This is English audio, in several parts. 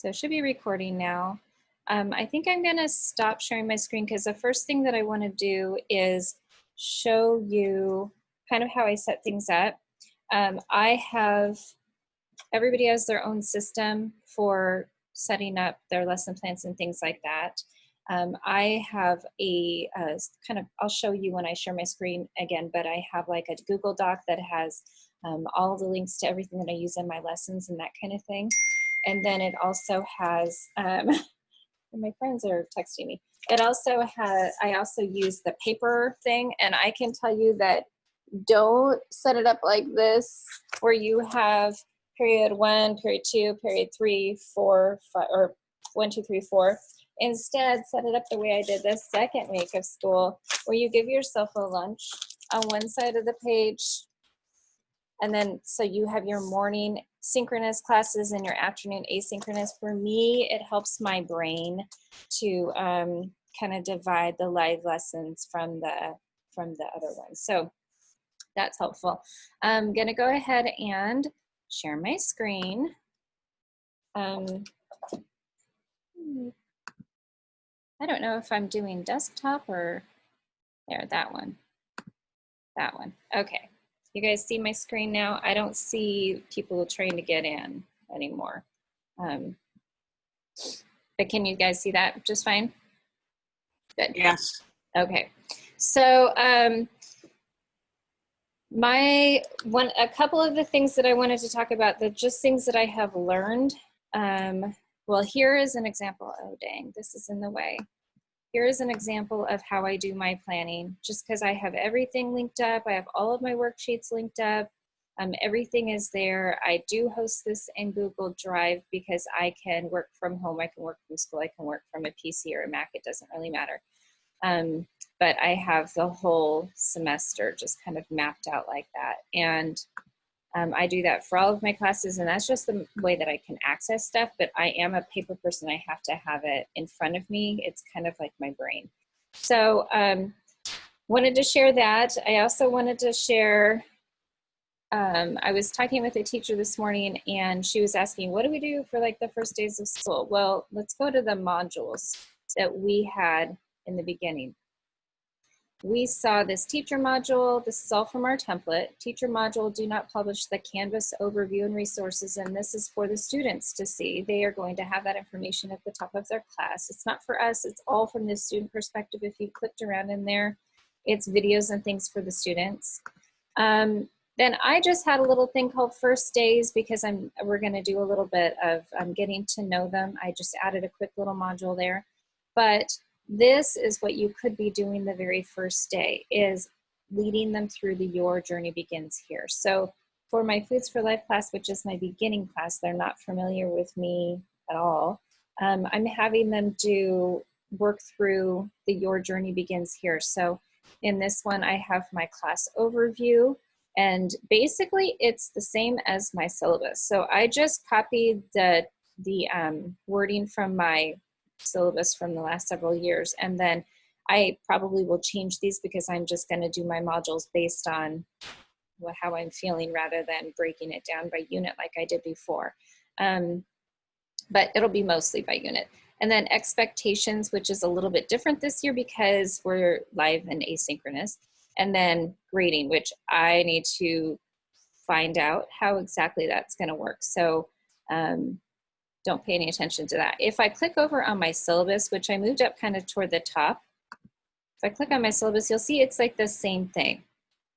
So it should be recording now. I think I'm gonna stop sharing my screen because the first thing that I wanna do is show you kind of how I set things up. Everybody has their own system for setting up their lesson plans and things like that. I have a I'll show you when I share my screen again, but I have like a Google Doc that has all the links to everything that I use in my lessons and that kind of thing. And then it also has, my friends are texting me. It also has, I also use the paper thing, and I can tell you that don't set it up like this where you have period 1, period 2, period 3, 4, 5, or 1, 2, 3, 4. Instead, set it up the way I did this second week of school, where you give yourself a lunch on one side of the page, and then so you have your morning synchronous classes and your afternoon asynchronous. For me, it helps my brain to kind of divide the live lessons from the other ones. So that's helpful. I'm gonna go ahead and share my screen. I don't know if I'm doing desktop or there, that one. Okay. You guys see my screen now? I don't see people trying to get in anymore. But can you guys see that just fine? Good. Yes. Okay. So a couple of the things that I wanted to talk about, just things that I have learned. Well, here is an example. Oh, dang, this is in the way. Here is an example of how I do my planning, just because I have everything linked up. I have all of my worksheets linked up. Everything is there. I do host this in Google Drive because I can work from home. I can work from school. I can work from a PC or a Mac. It doesn't really matter. But I have the whole semester just kind of mapped out like that. And I do that for all of my classes, and that's just the way that I can access stuff, but I am a paper person. I have to have it in front of me. It's kind of like my brain. So wanted to share that. I also wanted to share, I was talking with a teacher this morning, and she was asking, what do we do for like the first days of school? Well, let's go to the modules that we had in the beginning. We saw this teacher module. This is all from our template. Teacher module, do not publish the Canvas overview and resources, and this is for the students to see. They are going to have that information at the top of their class. It's not for us, it's all from the student perspective. If you clicked around in there, it's videos and things for the students. Then I just had a little thing called First Days because we're gonna do a little bit of getting to know them. I just added a quick little module there. But this is what you could be doing the very first day, is leading them through the Your Journey Begins Here. So for my Foods for Life class, which is my beginning class, they're not familiar with me at all. I'm having them work through the Your Journey Begins Here. So in this one, I have my class overview, and basically it's the same as my syllabus. So I just copied the wording from my syllabus from the last several years, and then I probably will change these because I'm just going to do my modules based on how I'm feeling rather than breaking it down by unit like I did before. But it'll be mostly by unit. And then expectations, which is a little bit different this year because we're live and asynchronous. And then grading, which I need to find out how exactly that's going to work. So don't pay any attention to that. If I click over on my syllabus, which I moved up kind of toward the top, if I click on my syllabus, you'll see it's like the same thing.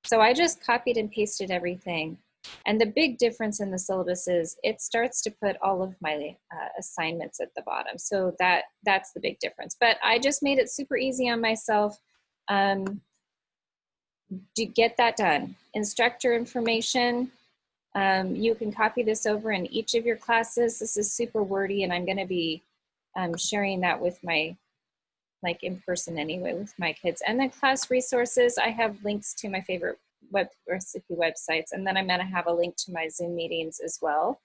So I just copied and pasted everything. And the big difference in the syllabus is it starts to put all of my assignments at the bottom. So that's the big difference. But I just made it super easy on myself to get that done. Instructor information. You can copy this over in each of your classes. This is super wordy, and I'm going to be sharing that with my, like in person anyway, with my kids. And then class resources, I have links to my favorite recipe websites, and then I'm going to have a link to my Zoom meetings as well,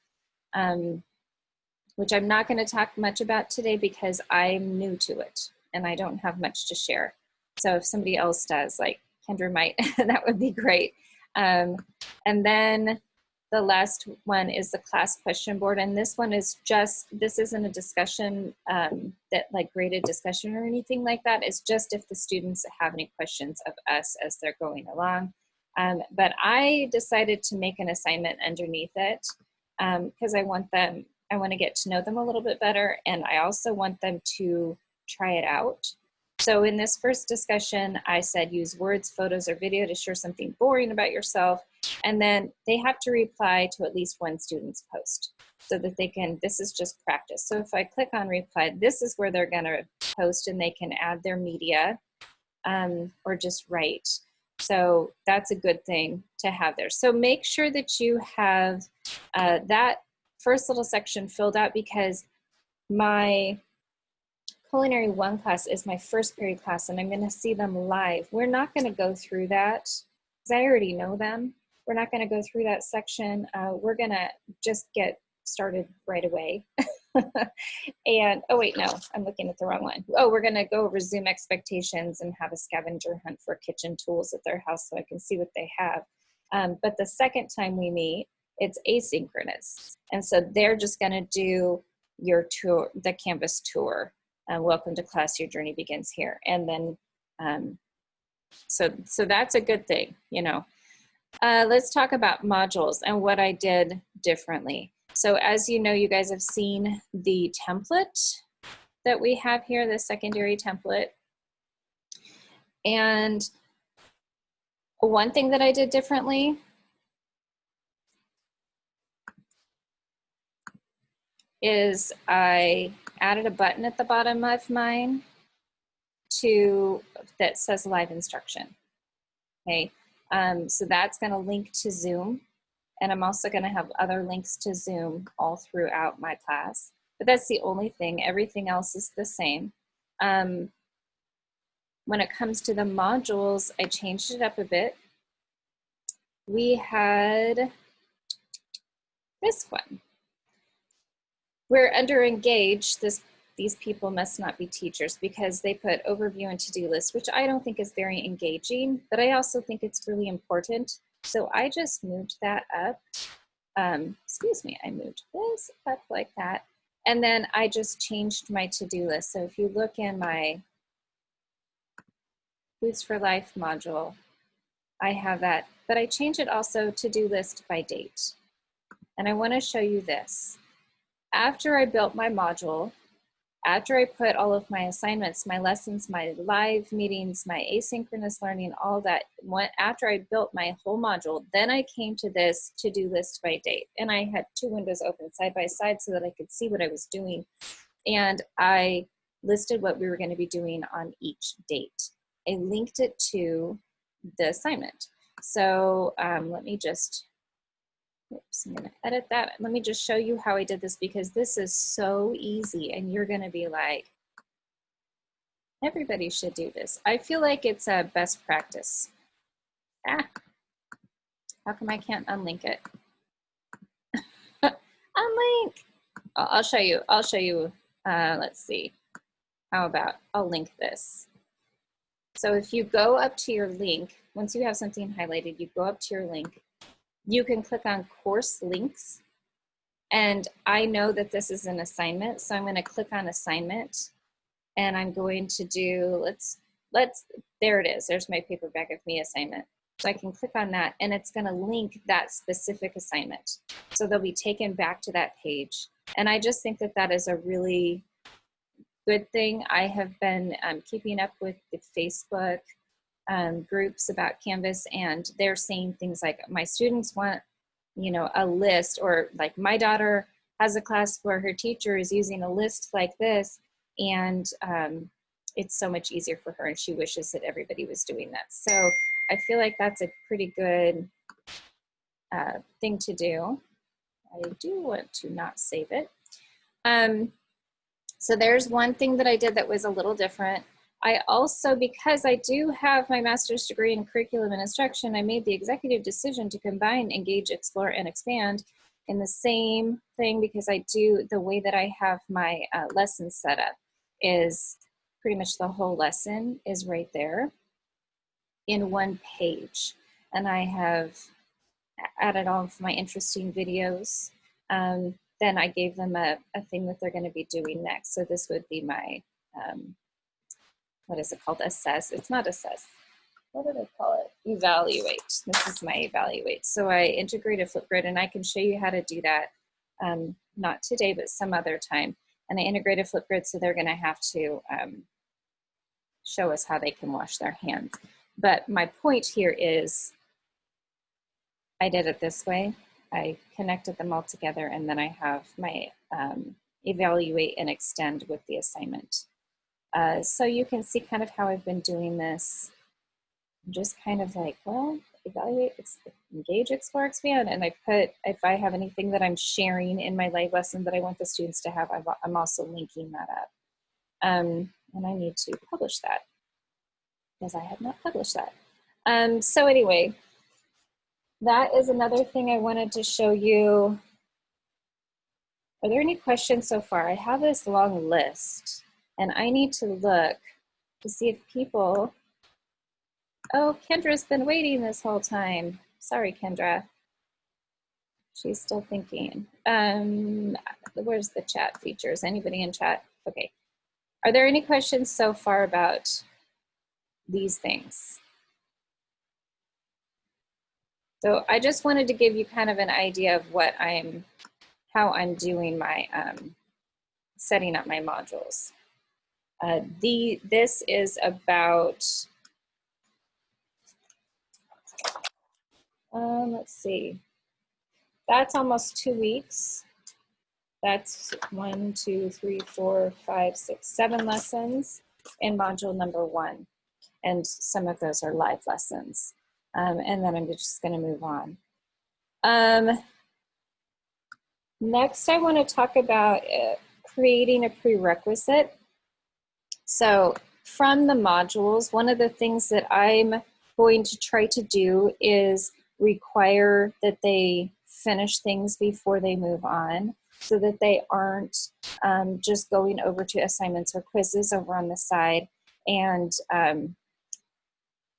which I'm not going to talk much about today because I'm new to it and I don't have much to share. So if somebody else does, like Kendra might, that would be great. And then the last one is the class question board, and this one is just, this isn't a discussion that like graded discussion or anything like that. It's just if the students have any questions of us as they're going along. But I decided to make an assignment underneath it because I want to get to know them a little bit better, and I also want them to try it out. So in this first discussion, I said use words, photos, or video to share something boring about yourself. And then they have to reply to at least one student's post so that they can, this is just practice. So if I click on reply, this is where they're gonna post, and they can add their media or just write. So that's a good thing to have there. So make sure that you have that first little section filled out, because my Culinary 1 class is my first period class, and I'm going to see them live. We're not going to go through that because I already know them. We're not going to go through that section. We're going to just get started right away. And, oh wait, no, I'm looking at the wrong one. Oh, we're going to go over Zoom expectations and have a scavenger hunt for kitchen tools at their house so I can see what they have. But the second time we meet, it's asynchronous. And so they're just going to do your tour, the Canvas tour. Welcome to class, your journey begins here. And then, so that's a good thing, you know. Let's talk about modules and what I did differently. So as you know, you guys have seen the template that we have here, the secondary template. And one thing that I did differently is I added a button at the bottom of mine that says live instruction. Okay, so that's going to link to Zoom, and I'm also going to have other links to Zoom all throughout my class. But that's the only thing. Everything else is the same. When it comes to the modules, I changed it up a bit. We had this one. We're under engage. These people must not be teachers, because they put overview and to-do list, which I don't think is very engaging, but I also think it's really important. So I just moved that up. Excuse me, I moved this up like that. And then I just changed my to-do list. So if you look in my Boots for Life module, I have that, but I changed it also to-do list by date. And I want to show you this. After I built my module, after I put all of my assignments, my lessons, my live meetings, my asynchronous learning, all that, after I built my whole module, then I came to this to-do list by date. And I had two windows open side by side so that I could see what I was doing. And I listed what we were going to be doing on each date. I linked it to the assignment. So let me just, oops, I'm going to edit that. Let me just show you how I did this, because this is so easy and you're going to be like, everybody should do this. I feel like it's a best practice. Ah, how come I can't unlink it? Unlink. I'll show you. I'll show you. Let's see. How about I'll link this. So if you go up to your link, once you have something highlighted, you go up to your link. You can click on course links, and I know that this is an assignment, so I'm going to click on assignment, and I'm going to do, there it is, there's my paper bag of me assignment. So I can click on that, and it's going to link that specific assignment. So they'll be taken back to that page. And I just think that that is a really good thing. I have been keeping up with the Facebook groups about Canvas, and they're saying things like, my students want, you know, a list, or like my daughter has a class where her teacher is using a list like this, and it's so much easier for her, and she wishes that everybody was doing that. So I feel like that's a pretty good thing to do. I do want to not save it. So there's one thing that I did that was a little different. I also, because I do have my master's degree in curriculum and instruction, I made the executive decision to combine engage, explore, and expand in the same thing, because I do, the way that I have my lessons set up is pretty much the whole lesson is right there in one page. And I have added all of my interesting videos. Then I gave them a thing that they're going to be doing next. So this would be my, what is it called? Assess. It's not assess. What do they call it? Evaluate. This is my evaluate. So I integrated Flipgrid, and I can show you how to do that. Not today, but some other time. And I integrated Flipgrid, so they're going to have to show us how they can wash their hands. But my point here is I did it this way. I connected them all together, and then I have my evaluate and extend with the assignment. So you can see kind of how I've been doing this. I'm just kind of like, well, evaluate, engage, explore, expand. And I put, if I have anything that I'm sharing in my live lesson that I want the students to have, I'm also linking that up. And I need to publish that because I have not published that. So anyway, that is another thing I wanted to show you. Are there any questions so far? I have this long list, and I need to look to see if people, oh, Kendra's been waiting this whole time. Sorry, Kendra. She's still thinking. Where's the chat features? Anybody in chat? Okay. Are there any questions so far about these things? So I just wanted to give you kind of an idea of what how I'm doing my, setting up my modules. This is about, let's see, that's almost 2 weeks. That's 1, 2, 3, 4, 5, 6, 7 lessons in module number 1. And some of those are live lessons. And then I'm just gonna move on. Next, I wanna talk about creating a prerequisite. So from the modules, one of the things that I'm going to try to do is require that they finish things before they move on, so that they aren't just going over to assignments or quizzes over on the side and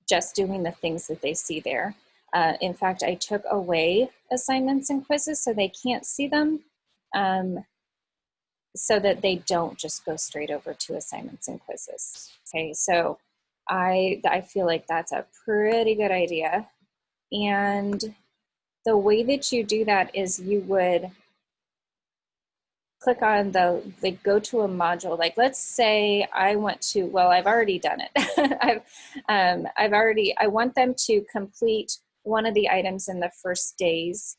just doing the things that they see there. In fact, I took away assignments and quizzes so they can't see them, so that they don't just go straight over to assignments and quizzes. Okay, so I feel like that's a pretty good idea. And the way that you do that is you would click on go to a module. Like, let's say I want to, well, I've already done it. I want them to complete one of the items in the first days.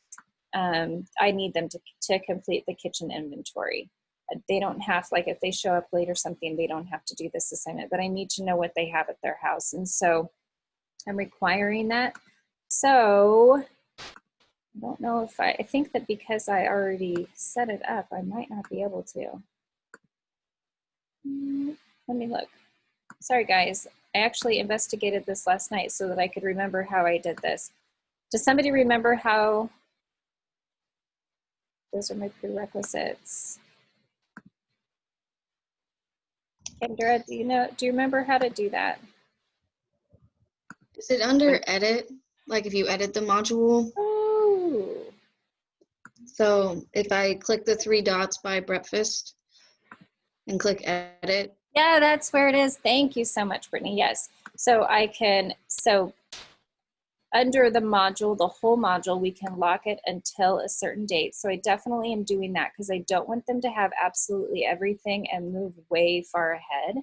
I need them to complete the kitchen inventory. They don't have, like, if they show up late or something, they don't have to do this assignment, but I need to know what they have at their house. And so I'm requiring that. So I don't know if I think that because I already set it up, I might not be able to. Let me look. Sorry, guys. I actually investigated this last night so that I could remember how I did this. Does somebody remember how? Those are my prerequisites. Kendra, do you remember how to do that? Is it under edit? Like if you edit the module? Oh. So if I click the 3 dots by breakfast and click edit. Yeah, that's where it is. Thank you so much, Brittany. Yes. So I can, under the module, the whole module, we can lock it until a certain date. So I definitely am doing that because I don't want them to have absolutely everything and move way far ahead.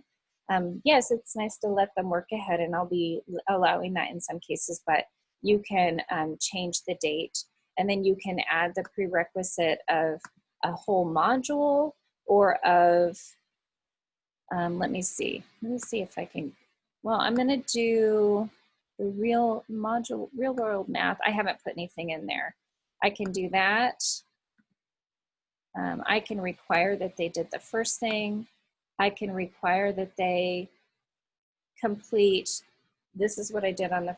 Yes, it's nice to let them work ahead, and I'll be allowing that in some cases, but you can change the date, and then you can add the prerequisite of a whole module or of, let me see if I can, well, I'm gonna do the real world math. I haven't put anything in there. I can do that. I can require that they did the first thing. I can require that they complete, this is what I did on the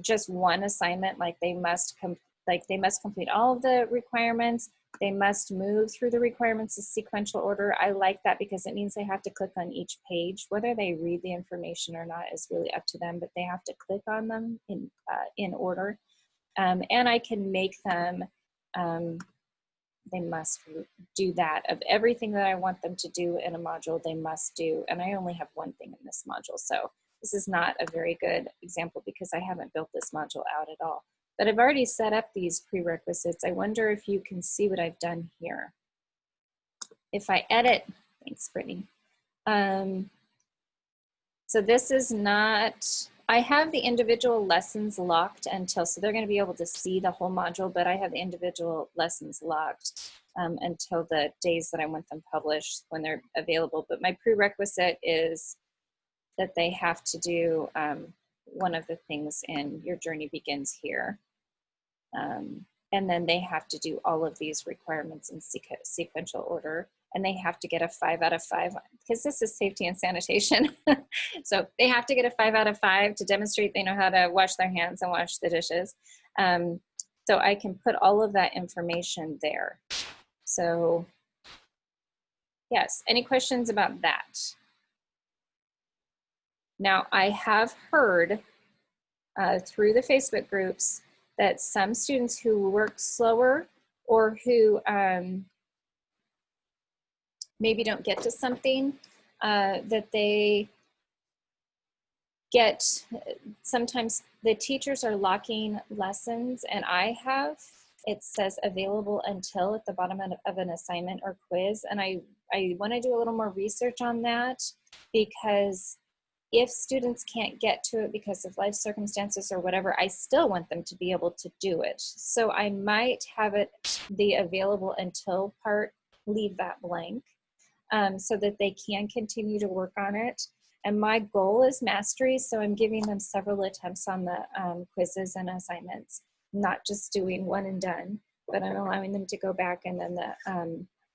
just one assignment, like they must complete all of the requirements. They must move through the requirements in sequential order. I like that because it means they have to click on each page. Whether they read the information or not is really up to them, but they have to click on them in order. And I can make them, they must do that. Of everything that I want them to do in a module, they must do. And I only have one thing in this module. So this is not a very good example because I haven't built this module out at all. But I've already set up these prerequisites. I wonder if you can see what I've done here. If I edit, thanks Brittany. So this is not, I have the individual lessons locked until, so they're going to be able to see the whole module, but I have the individual lessons locked until the days that I want them published when they're available. But my prerequisite is that they have to do one of the things in Your Journey Begins Here. And then they have to do all of these requirements in sequential order. And they have to get a 5 out of 5 because this is safety and sanitation. So they have to get a 5 out of 5 to demonstrate they know how to wash their hands and wash the dishes. So I can put all of that information there. So yes, any questions about that? Now I have heard through the Facebook groups that some students who work slower or who maybe don't get to something, that they get, sometimes the teachers are locking lessons, and I have, it says available until at the bottom of an assignment or quiz, and I want to do a little more research on that, because if students can't get to it because of life circumstances or whatever, I still want them to be able to do it. So I might have it, the available until part, leave that blank. So that they can continue to work on it. And my goal is mastery, so I'm giving them several attempts on the quizzes and assignments, not just doing one and done, but I'm allowing them to go back and then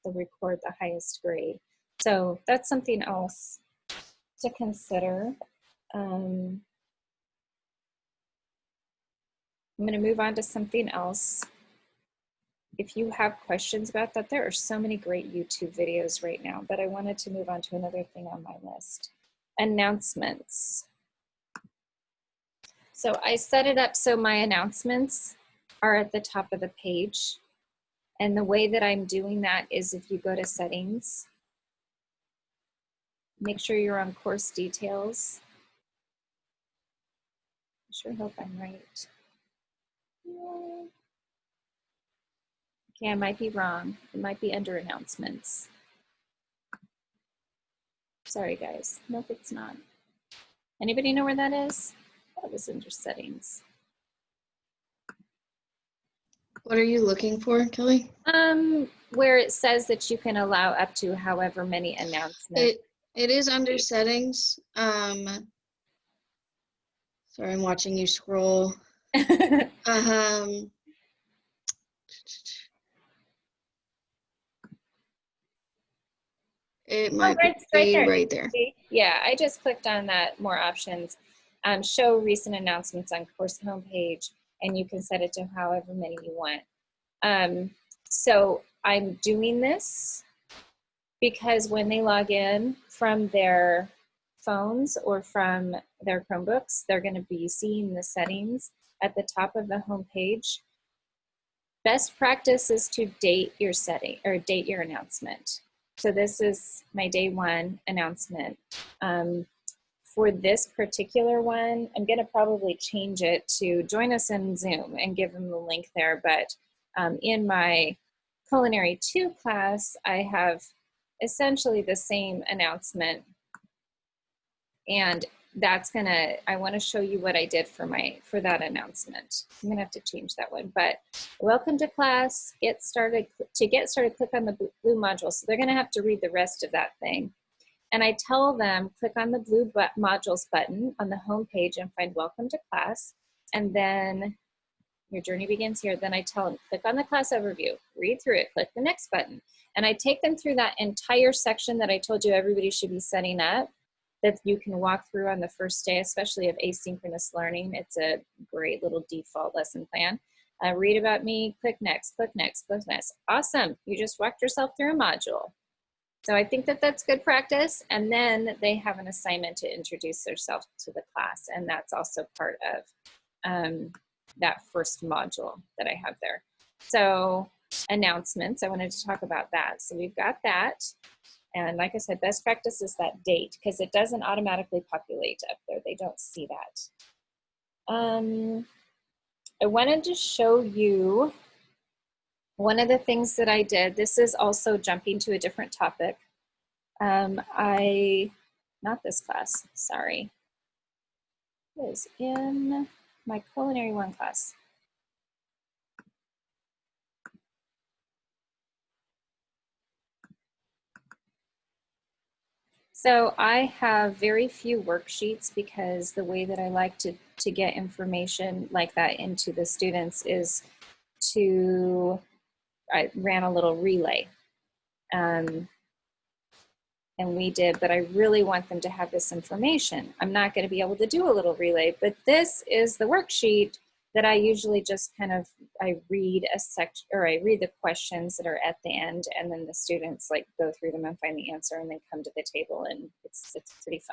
they'll record the highest grade. So that's something else to consider. I'm going to move on to something else. If you have questions about that, there are so many great YouTube videos right now, but I wanted to move on to another thing on my list. Announcements. So I set it up so my announcements are at the top of the page. And the way that I'm doing that is if you go to settings, make sure you're on course details. I sure hope I'm right. Yeah. Okay, I might be wrong. It might be under announcements. Sorry, guys. Nope, it's not. Anybody know where that is? I thought it was under settings. What are you looking for, Kelly? Where it says that you can allow up to however many announcements. It is under settings. Sorry, I'm watching you scroll. It might be right there. Yeah, I just clicked on that, more options. Show recent announcements on course homepage, and you can set it to however many you want. So I'm doing this because when they log in from their phones or from their Chromebooks, they're going to be seeing the settings at the top of the homepage. Best practice is to date your setting or date your announcement. So this is my day 1 announcement. For this particular one, I'm going to probably change it to join us in Zoom and give them the link there. But in my Culinary 2 class, I have essentially the same announcement. And that's gonna, I want to show you what I did for that announcement. I'm gonna have to change that one, but welcome to class, get started. To get started, click on the blue module. So they're gonna have to read the rest of that thing. And I tell them, click on the blue modules button on the home page and find welcome to class. And then your journey begins here. Then I tell them, click on the class overview, read through it, click the next button. And I take them through that entire section that I told you everybody should be setting up, that you can walk through on the first day, especially of asynchronous learning. It's a great little default lesson plan. Read about me, click next, click next, click next. Awesome, you just walked yourself through a module. So I think that that's good practice. And then they have an assignment to introduce themselves to the class. And that's also part of that first module that I have there. So announcements, I wanted to talk about that. So we've got that. And like I said, best practice is that date, because it doesn't automatically populate up there. They don't see that. I wanted to show you one of the things that I did. This is also jumping to a different topic. Not this class, sorry. It is in my Culinary 1 class. So I have very few worksheets, because the way that I like to get information like that into the students is I ran a little relay. And we did, but I really want them to have this information. I'm not going to be able to do a little relay, but this is the worksheet that I usually just I read a section, or I read the questions that are at the end, and then the students like go through them and find the answer and then come to the table, and it's pretty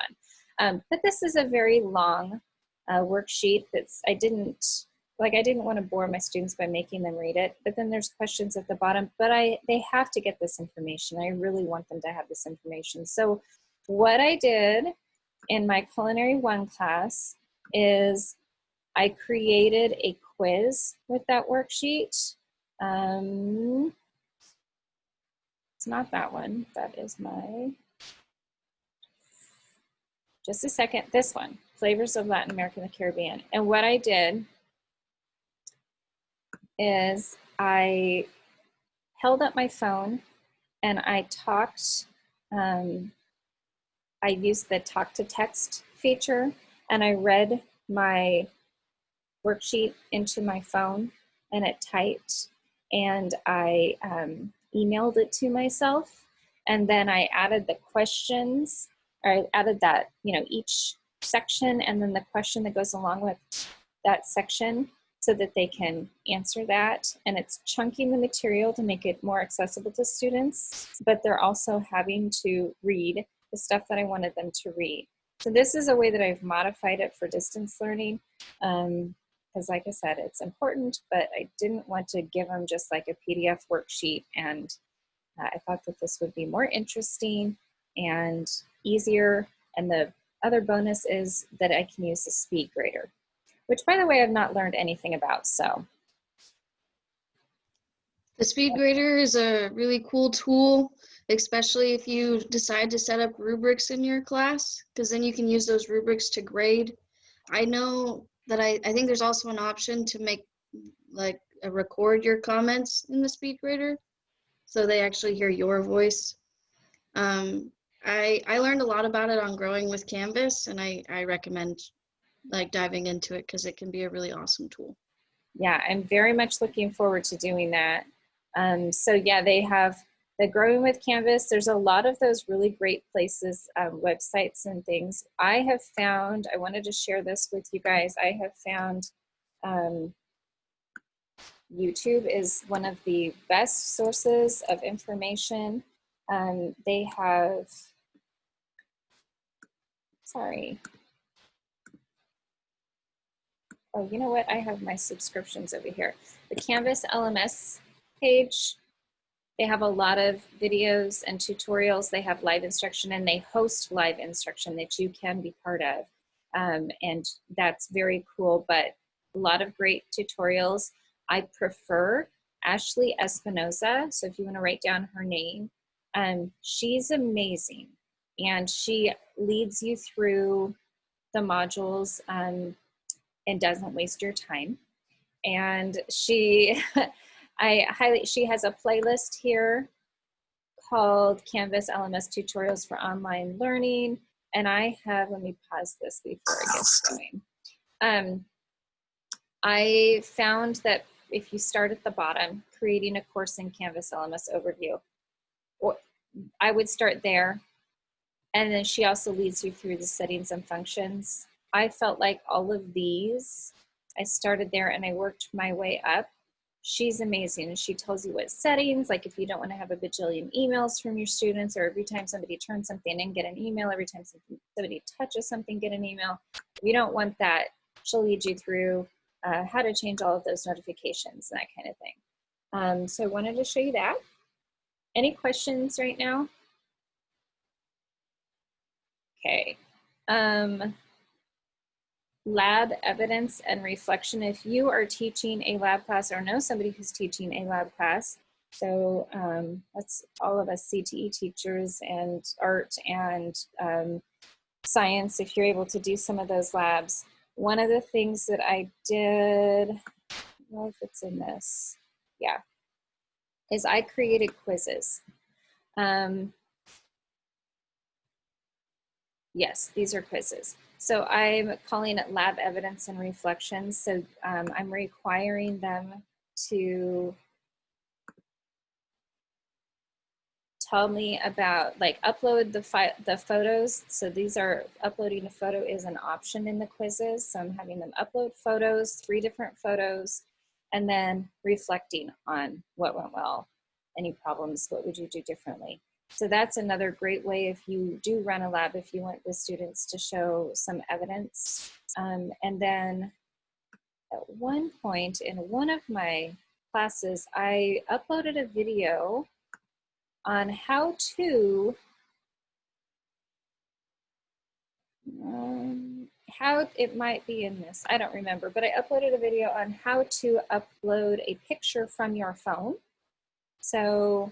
fun. But this is a very long worksheet I didn't want to bore my students by making them read it, but then there's questions at the bottom, but they have to get this information. I really want them to have this information. So what I did in my Culinary 1 class is I created a quiz with that worksheet. It's not that one. That is just a second, this one, Flavors of Latin America and the Caribbean. And what I did is I held up my phone and I talked, I used the talk to text feature, and I read my worksheet into my phone, and it typed, and I emailed it to myself, and then I added the questions, or I added that, each section and then the question that goes along with that section, so that they can answer that. And it's chunking the material to make it more accessible to students, but they're also having to read the stuff that I wanted them to read. So this is a way that I've modified it for distance learning, because like I said, it's important, but I didn't want to give them just like a PDF worksheet. And I thought that this would be more interesting and easier. And the other bonus is that I can use the speed grader, which, by the way, I've not learned anything about. So The speed grader is a really cool tool, especially if you decide to set up rubrics in your class, because then you can use those rubrics to grade. I know that I think there's also an option to make record your comments in the speed grader, so they actually hear your voice. I learned a lot about it on Growing with Canvas, and I recommend diving into it, because it can be a really awesome tool. Yeah, I'm very much looking forward to doing that. So yeah, they have the Growing with Canvas. There's a lot of those really great places, websites and things. I have found, I wanted to share this with you guys, I have found YouTube is one of the best sources of information. They have, sorry. Oh, you know what? I have my subscriptions over here. The Canvas LMS page, they have a lot of videos and tutorials. They have live instruction, and they host live instruction that you can be part of. And that's very cool, but a lot of great tutorials. I prefer Ashley Espinoza. So if you want to write down her name, she's amazing. And she leads you through the modules and doesn't waste your time. And she, she has a playlist here called Canvas LMS Tutorials for Online Learning. And I have, let me pause this before it gets going. I found that if you start at the bottom, creating a course in Canvas LMS overview, I would start there. And then she also leads you through the settings and functions. I felt like all of these, I started there and I worked my way up. She's amazing. And she tells you what settings, like if you don't want to have a bajillion emails from your students, or every time somebody turns something in, get an email, every time somebody touches something, get an email. If you don't want that, she'll lead you through how to change all of those notifications and that kind of thing. So I wanted to show you that. Any questions right now? Okay. Lab evidence and reflection. If you are teaching a lab class or know somebody who's teaching a lab class, so that's all of us CTE teachers and art and science, if you're able to do some of those labs. One of the things that I did, I don't know if it's in this, yeah, is I created quizzes. Yes, these are quizzes. So I'm calling it lab evidence and reflections. So I'm requiring them to tell me about, like, upload the photos. So these are, uploading a photo is an option in the quizzes. So I'm having them upload photos, 3 different photos, and then reflecting on what went well, any problems, what would you do differently. So that's another great way if you do run a lab, if you want the students to show some evidence. And then at one point in one of my classes, I uploaded a video on how to, how it might be in this, I don't remember, but I uploaded a video on how to upload a picture from your phone. So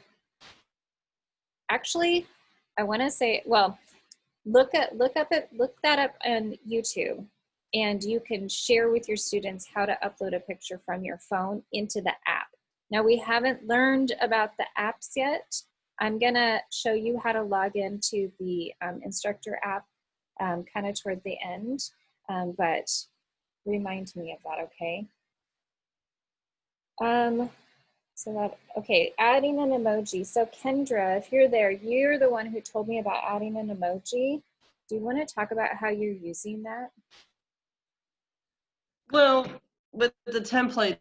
actually, I want to say, well, look that up on YouTube, and you can share with your students how to upload a picture from your phone into the app. Now, we haven't learned about the apps yet. I'm gonna show you how to log into the Instructor app kind of toward the end, but remind me of that, okay? So that, okay, adding an emoji. So Kendra, if you're there, you're the one who told me about adding an emoji. Do you want to talk about how you're using that? Well, with the templates,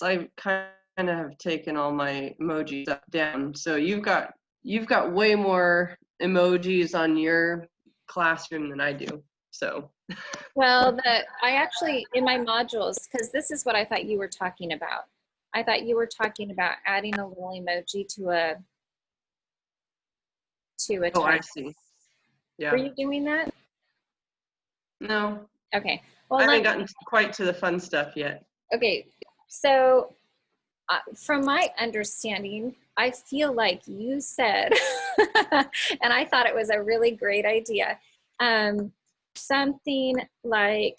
I kind of have taken all my emojis down. So you've got way more emojis on your classroom than I do. So. Well, I actually, in my modules, because this is what I thought you were talking about. I thought you were talking about adding a little emoji to a Oh, I text. see. Yeah. Were you doing that? No. Okay. Well, I haven't gotten quite to the fun stuff yet. Okay. So from my understanding, I feel like you said, and I thought it was a really great idea, something like,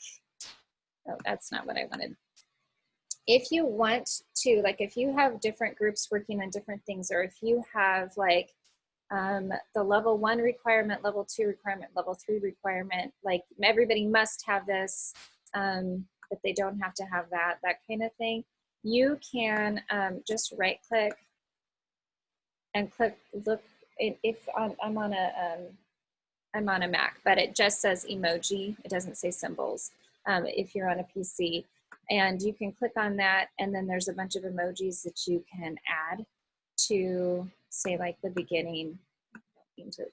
oh, that's not what I wanted. If you want to, like, if you have different groups working on different things, or if you have like the level 1 requirement, level 2 requirement, level 3 requirement, like everybody must have this, but they don't have to have that kind of thing, you can just right click and click look. If I'm on a Mac, but it just says emoji, it doesn't say symbols. If you're on a PC, and you can click on that, and then there's a bunch of emojis that you can add to, say, like the beginning. So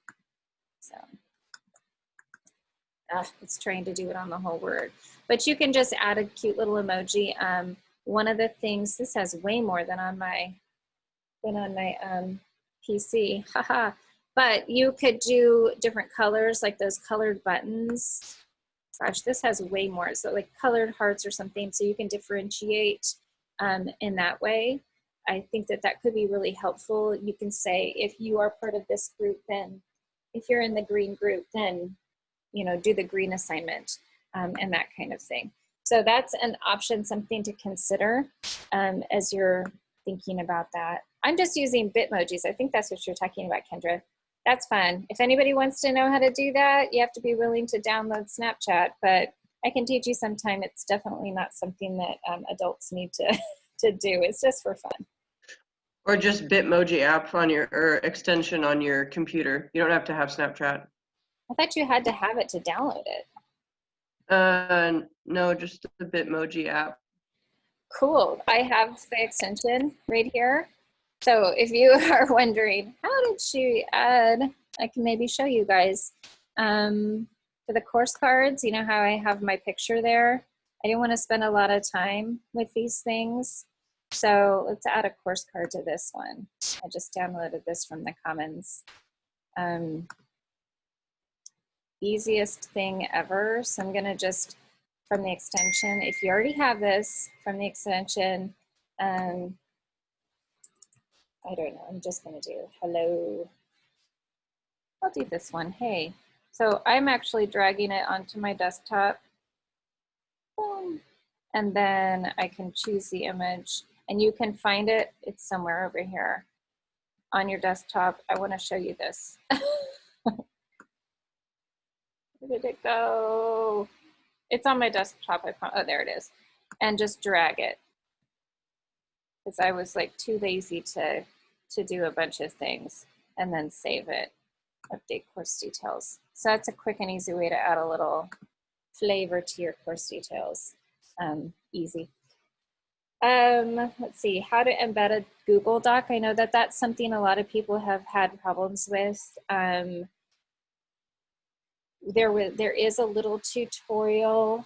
it's trying to do it on the whole word, but you can just add a cute little emoji. One of the things, this has way more than on my PC, haha. But you could do different colors, like those colored buttons. Gosh, this has way more. So like colored hearts or something, so you can differentiate in that way. I think that could be really helpful. You can say, if you are part of this group, then if you're in the green group, then, you know, do the green assignment and that kind of thing. So that's an option, something to consider as you're thinking about that. I'm just using Bitmojis. I think that's what you're talking about, Kendra. That's fun. If anybody wants to know how to do that, you have to be willing to download Snapchat, but I can teach you sometime. It's definitely not something that adults need to do. It's just for fun. Or just Bitmoji app on your, or extension on your computer. You don't have to have Snapchat. I thought you had to have it to download it. No, just the Bitmoji app. Cool. I have the extension right here. So if you are wondering, how did she add, I can maybe show you guys. For the course cards, you know how I have my picture there? I didn't want to spend a lot of time with these things. So let's add a course card to this one. I just downloaded this from the Commons. Easiest thing ever. So I'm gonna just, from the extension, if you already have this from the extension, I don't know, I'm just gonna do hello. I'll do this one, hey. So I'm actually dragging it onto my desktop. Boom. And then I can choose the image and you can find it. It's somewhere over here on your desktop. I wanna show you this. Where did it go? It's on my desktop. Oh, there it is. And just drag it. Because I was like too lazy to do a bunch of things and then save it. Update course details. So that's a quick and easy way to add a little flavor to your course details. Easy. Let's see, how to embed a Google Doc. I know that that's something a lot of people have had problems with. There is a little tutorial.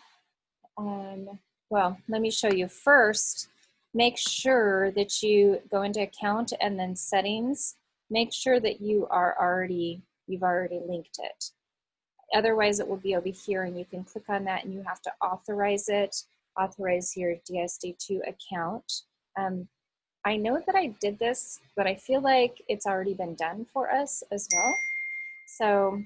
Well, let me show you first. Make sure that you go into account and then settings. Make sure that you've already linked it. Otherwise it will be over here and you can click on that and you have to authorize it, authorize your DSD2 account. I know that I did this, but I feel like it's already been done for us as well. So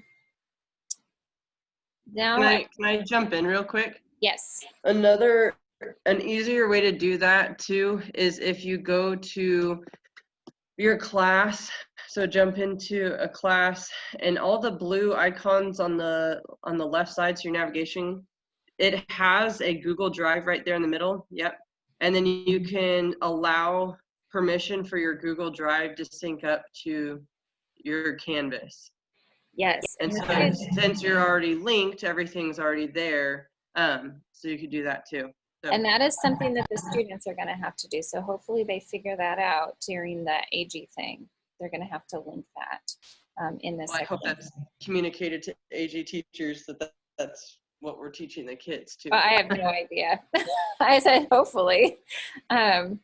now Can I jump in real quick? yes. An easier way to do that too is if you go to your class, so jump into a class and all the blue icons on the left side, so your navigation, it has a Google Drive right there in the middle. Yep. And then you can allow permission for your Google Drive to sync up to your Canvas. Yes. And so since you're already linked, everything's already there. So you could do that too. So. And that is something that the students are going to have to do. So hopefully they figure that out during the AG thing. They're going to have to link that in this section. I hope that's communicated to AG teachers that that's what we're teaching the kids too. Well, I have no idea. I said hopefully. But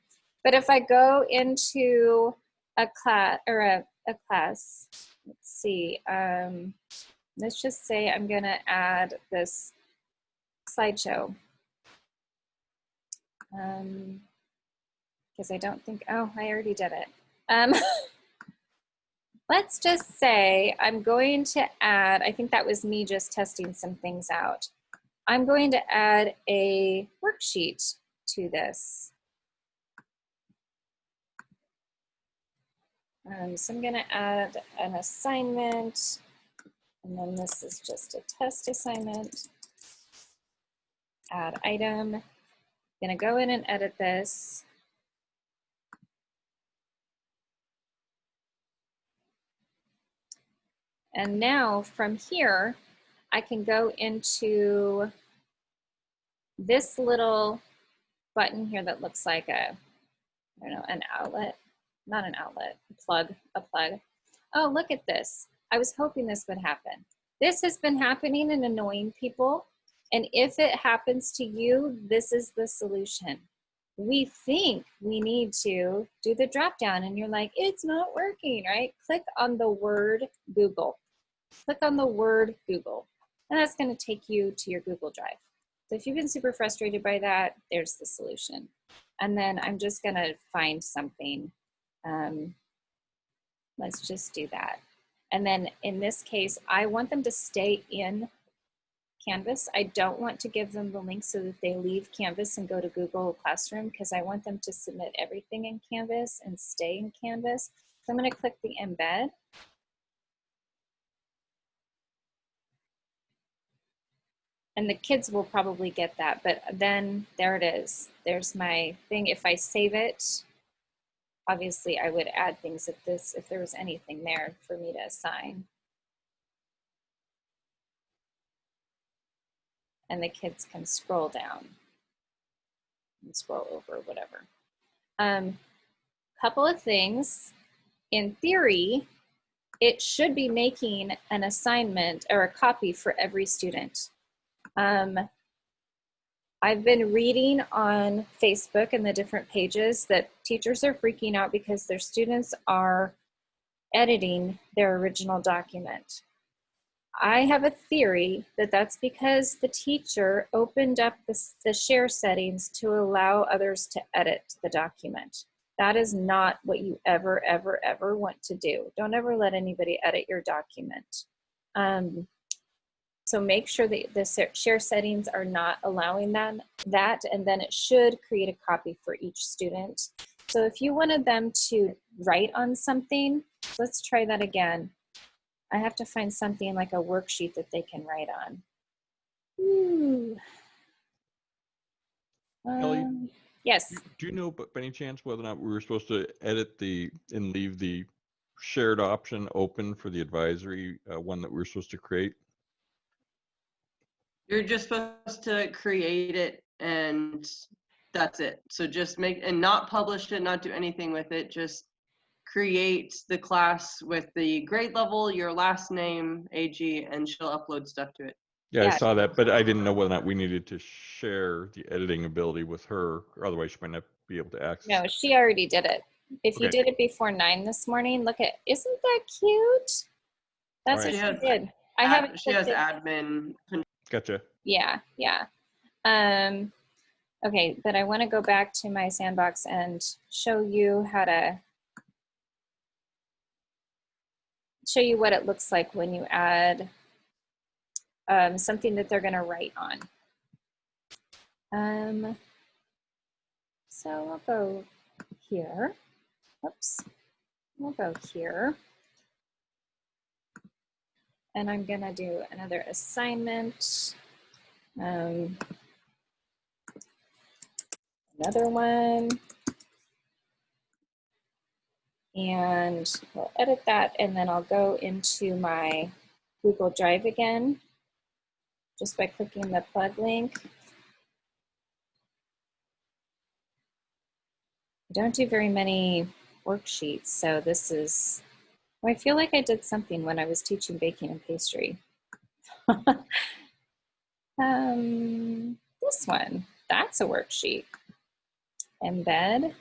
if I go into a class or a class, let's see. Let's just say I'm going to add this slideshow. Because I don't think, oh, I already did it. Let's just say I'm going to add, I think that was me just testing some things out. I'm going to add a worksheet to this. So I'm going to add an assignment, and then this is just a test assignment. Add item. I'm going to go in and edit this. And now from here, I can go into this little button here that looks like a, I don't know, an outlet, not an outlet, a plug. Oh, look at this. I was hoping this would happen. This has been happening and annoying people. And if it happens to you, this is the solution. We think we need to do the drop down and you're like, it's not working, right? Click on the word Google. Click on the word Google, and that's going to take you to your Google Drive. So if you've been super frustrated by that, there's the solution. And then I'm just going to find something. Let's just do that. And then in this case, I want them to stay in Canvas. I don't want to give them the link so that they leave Canvas and go to Google Classroom, because I want them to submit everything in Canvas and stay in Canvas. So I'm going to click the embed. And the kids will probably get that, but then there it is. There's my thing. If I save it, obviously I would add things if there was anything there for me to assign. And the kids can scroll down and scroll over, whatever. Couple of things. In theory, it should be making an assignment or a copy for every student. I've been reading on Facebook and the different pages that teachers are freaking out because their students are editing their original document. I have a theory that that's because the teacher opened up the share settings to allow others to edit the document. That is not what you ever, ever, ever want to do. Don't ever let anybody edit your document. So make sure that the share settings are not allowing that, and then it should create a copy for each student. So if you wanted them to write on something, let's try that again. I have to find something like a worksheet that they can write on. Ooh. Kelleigh, Yes. do you know, by any chance, whether or not we were supposed to edit and leave the shared option open for the advisory one that we were supposed to create? You're just supposed to create it and that's it. So just and not publish it, not do anything with it. Just create the class with the grade level, your last name, AG, and she'll upload stuff to it. Yeah, Yeah. I saw that, but I didn't know whether or not we needed to share the editing ability with her, or otherwise she might not be able to access No, it. she already did it. If you Okay. did it before 9 this morning, look at, isn't that cute? That's Right. what she did. I haven't She has clicked it. admin. Gotcha. Yeah, yeah. Okay, but I want to go back to my sandbox and show you how to show you what it looks like when you add something that they're going to write on. So I'll go here. Oops. We'll go here. And I'm going to do another assignment. Another one. And we'll edit that, and then I'll go into my Google Drive again, just by clicking the plug link. I don't do very many worksheets, so this is, well, I feel like I did something when I was teaching baking and pastry. This one, that's a worksheet. Embed.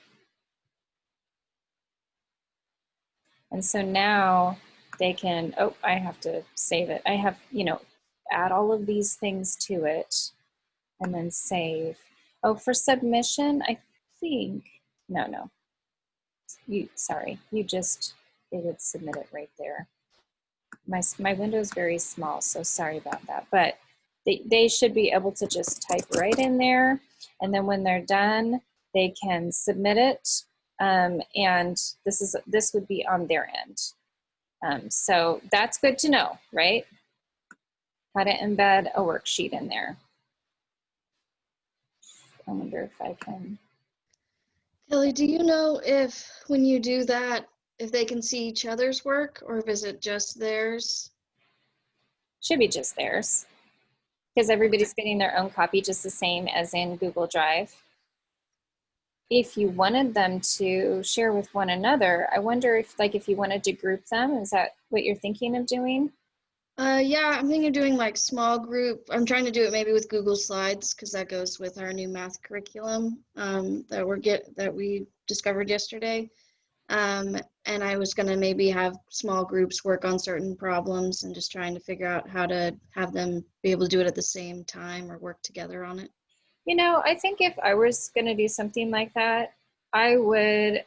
And so now they can, oh, I have to save it. I have, add all of these things to it and then save. Oh, for submission, I think, no. They would submit it right there. My window is very small, so sorry about that. But they should be able to just type right in there. And then when they're done, they can submit it. And this would be on their end. So that's good to know, right? How to embed a worksheet in there. I wonder if I can. Kelleigh, do you know if when you do that, if they can see each other's work or if is it just theirs? Should be just theirs, because everybody's getting their own copy just the same as in Google Drive. If you wanted them to share with one another, I wonder if you wanted to group them, is that what you're thinking of doing? Yeah, I'm thinking of doing like small group. I'm trying to do it maybe with Google Slides because that goes with our new math curriculum that we discovered yesterday. And I was going to maybe have small groups work on certain problems and just trying to figure out how to have them be able to do it at the same time or work together on it. I think if I was going to do something like that, I would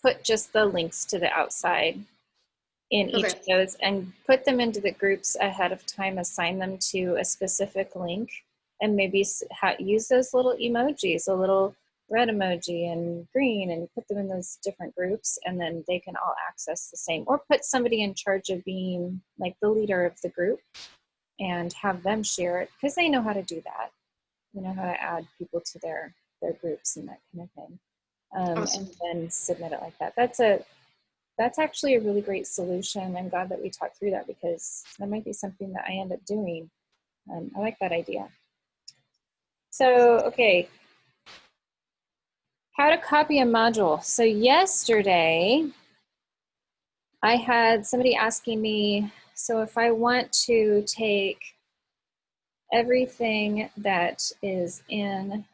put just the links to the outside in each of those and put them into the groups ahead of time, assign them to a specific link, and maybe use those little emojis, a little red emoji and green, and put them in those different groups, and then they can all access the same, or put somebody in charge of being like the leader of the group and have them share it, because they know how to do that. You know how to add people to their groups and that kind of thing. Awesome. And then submit it like that. That's actually a really great solution. I'm glad that we talked through that, because that might be something that I end up doing. I like that idea. So, okay. How to copy a module. So yesterday, I had somebody asking me, so if I want to take everything that is in,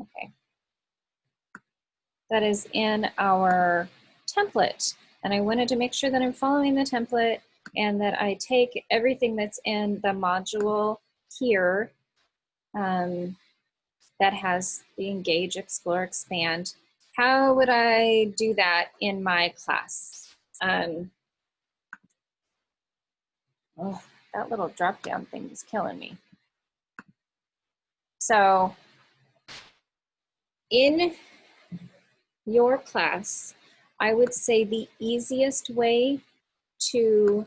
okay, that is in our template. And I wanted to make sure that I'm following the template and that I take everything that's in the module here that has the engage, explore, expand. How would I do that in my class? Oh, that little drop down thing is killing me. So in your class, I would say the easiest way to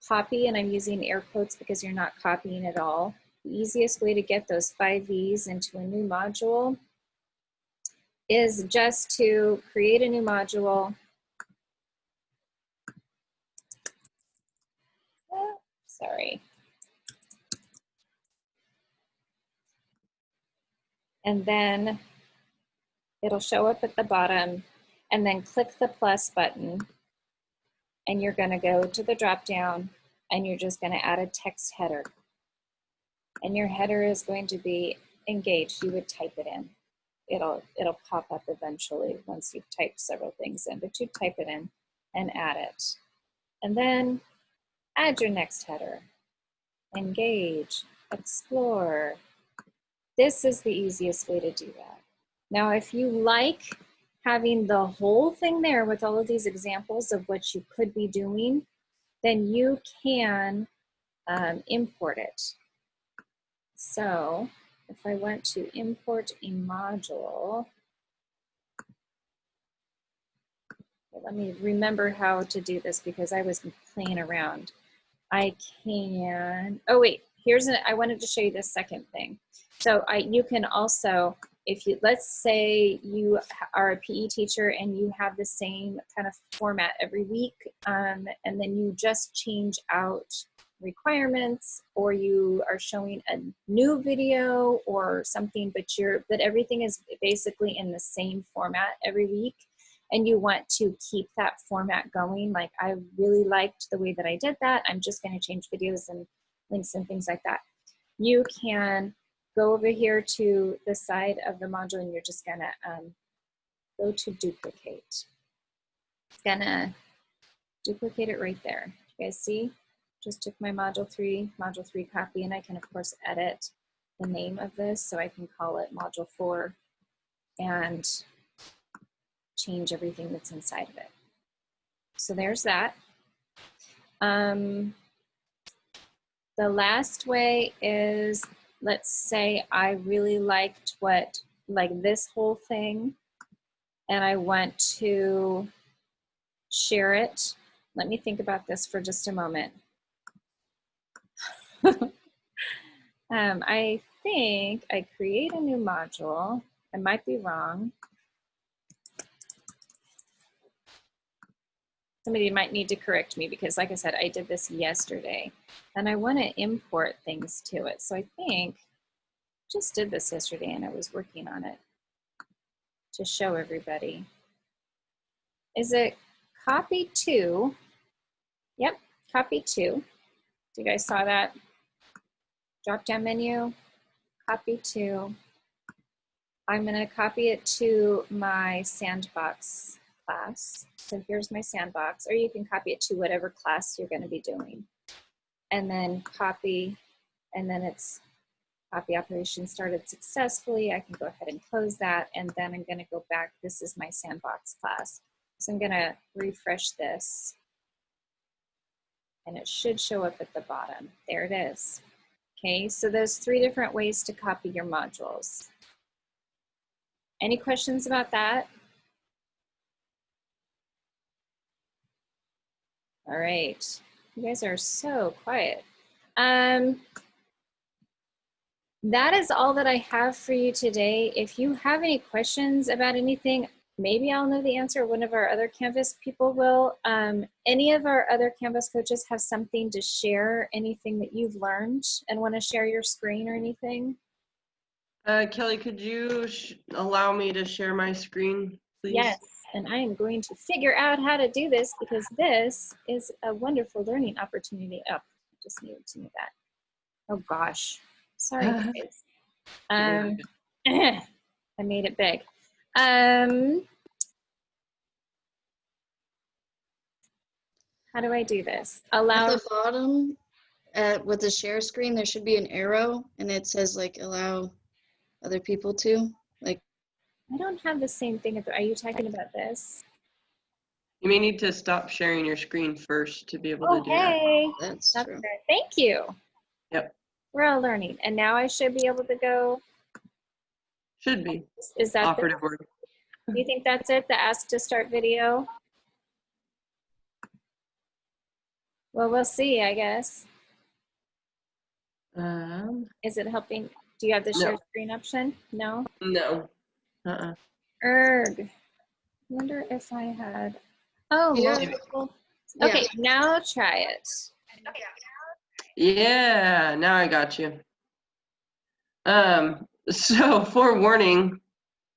copy, and I'm using air quotes because you're not copying at all, the easiest way to get those 5 V's into a new module is just to create a new module. Sorry. And then it'll show up at the bottom, and then click the plus button, and you're going to go to the drop down and you're just going to add a text header. And your header is going to be engaged. You would type it in. It'll pop up eventually once you've typed several things in, but you type it in and add it. And then add your next header. Engage, explore. This is the easiest way to do that. Now, if you like having the whole thing there with all of these examples of what you could be doing, then you can import it. So if I went to import a module, let me remember how to do this because I was playing around. I can, oh wait, I wanted to show you this second thing. So you can also, if you, let's say you are a PE teacher and you have the same kind of format every week, and then you just change out requirements, or you are showing a new video or something, but everything is basically in the same format every week, and you want to keep that format going. Like, I really liked the way that I did that. I'm just going to change videos and links and things like that. You can go over here to the side of the module and you're just going to go to duplicate. It's going to duplicate it right there. You guys see? Just took my module 3 copy, and I can of course edit the name of this, so I can call it module 4 and change everything that's inside of it. So there's that. The last way is, let's say I really liked this whole thing, and I want to share it. Let me think about this for just a moment. I think I create a new module. I might be wrong. Somebody might need to correct me because, like I said, I did this yesterday and I want to import things to it. So I think I just did this yesterday and I was working on it to show everybody. Is it copy to? Yep, copy to. You guys saw that? Drop down menu, copy to. I'm going to copy it to my sandbox class. So here's my sandbox, or you can copy it to whatever class you're going to be doing. And then copy, and then it's copy operation started successfully. I can go ahead and close that, and then I'm going to go back. This is my sandbox class. So I'm going to refresh this, and it should show up at the bottom. There it is. Okay, so there's 3 different ways to copy your modules. Any questions about that? All right, you guys are so quiet. That is all that I have for you today. If you have any questions about anything, maybe I'll know the answer. One of our other Canvas people will. Any of our other Canvas coaches have something to share, anything that you've learned and want to share your screen or anything? Kelly, could you allow me to share my screen, please? Yes, and I am going to figure out how to do this because this is a wonderful learning opportunity. Oh, just needed to know that. Oh gosh, sorry guys. I made it big. How do I do this? Allow. At the bottom, with the share screen, there should be an arrow, and it says like allow other people to. Like, I don't have the same thing. Are you talking about this? You may need to stop sharing your screen first to be able to do hey. that's That's true. good. Thank you. Yep. We're all learning. And now I should be able to go. Should be. Is that Operative word. do you think that's it? The ask to start video? Well, we'll see, I guess. Is it helping? Do you have the No. share screen option? No? No. Erg. I wonder if I had. Oh, Yeah. multiple. Yeah. Okay, now try it. Yeah, now I got you. So forewarning,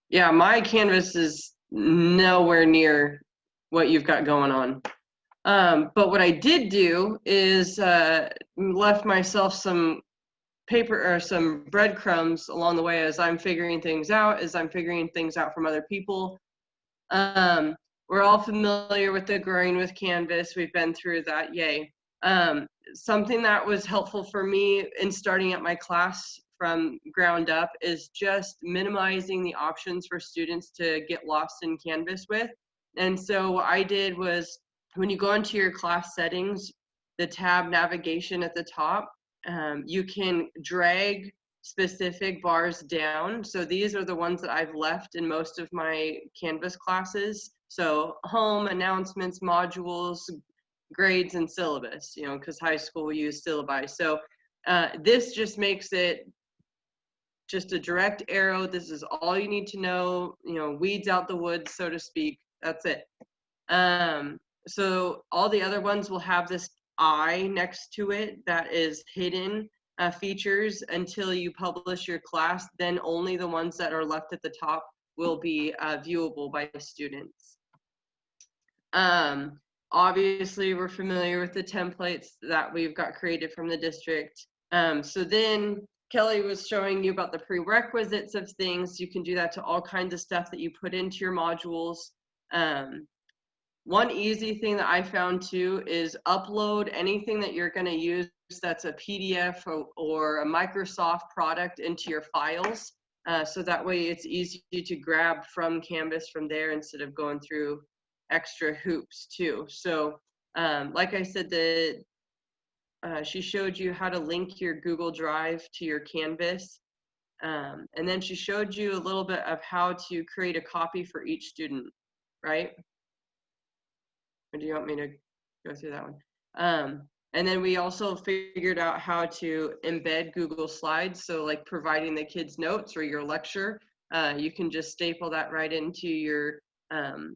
yeah, my Canvas is nowhere near what you've got going on. But what I did do is left myself some paper or some breadcrumbs along the way as I'm figuring things out, from other people. We're all familiar with the Growing with Canvas. We've been through that, yay. Something that was helpful for me in starting at my class from ground up is just minimizing the options for students to get lost in Canvas with. And so what I did was, when you go into your class settings, the tab navigation at the top, you can drag specific bars down. So these are the ones that I've left in most of my Canvas classes. So home, announcements, modules, grades, and syllabus, you know, because high school we use syllabi. So this just makes it just a direct arrow. This is all you need to know, you know, weeds out the woods, so to speak. That's it. So all the other ones will have this I next to it that is hidden features until you publish your class. Then only the ones that are left at the top will be viewable by students. Obviously, we're familiar with the templates that we've got created from the district. So then Kelleigh was showing you about the prerequisites of things. You can do that to all kinds of stuff that you put into your modules. One easy thing that I found too is upload anything that you're going to use that's a PDF or a Microsoft product into your files. So that way it's easy to grab from Canvas from there instead of going through extra hoops too. So like I said, she showed you how to link your Google Drive to your Canvas. And then she showed you a little bit of how to create a copy for each student, right? Or do you want me to go through that one? And then we also figured out how to embed Google Slides. So like providing the kids notes or your lecture, you can just staple that right into your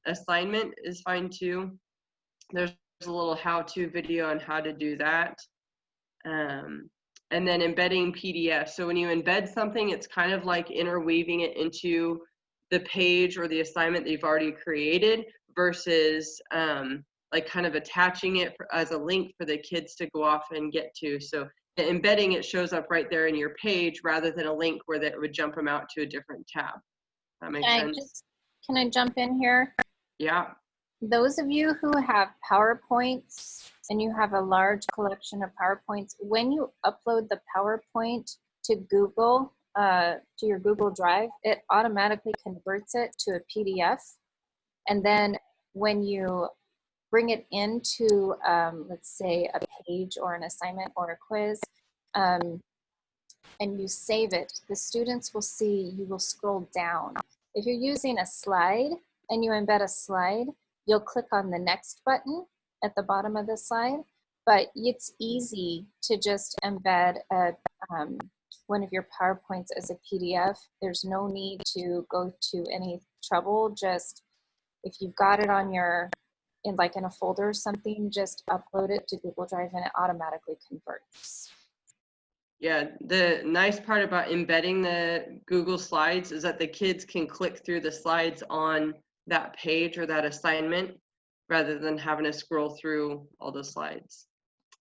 assignment is fine too. There's a little how-to video on how to do that. And then embedding PDF. So when you embed something, it's kind of like interweaving it into the page or the assignment that you've already created versus like kind of attaching it as a link for the kids to go off and get to. So the embedding, it shows up right there in your page rather than a link where that would jump them out to a different tab. That makes sense? Can I jump in here? Yeah. Those of you who have PowerPoints and you have a large collection of PowerPoints, when you upload the PowerPoint to Google, to your Google Drive, it automatically converts it to a PDF. And then when you bring it into, let's say, a page or an assignment or a quiz, and you save it, the students will see, you will scroll down. If you're using a slide and you embed a slide, you'll click on the next button at the bottom of the slide, but it's easy to just embed one of your PowerPoints as a PDF. There's no need to go to any trouble. Just if you've got it on your, in a folder or something, just upload it to Google Drive and it automatically converts. Yeah, the nice part about embedding the Google Slides is that the kids can click through the slides on that page or that assignment rather than having to scroll through all the slides.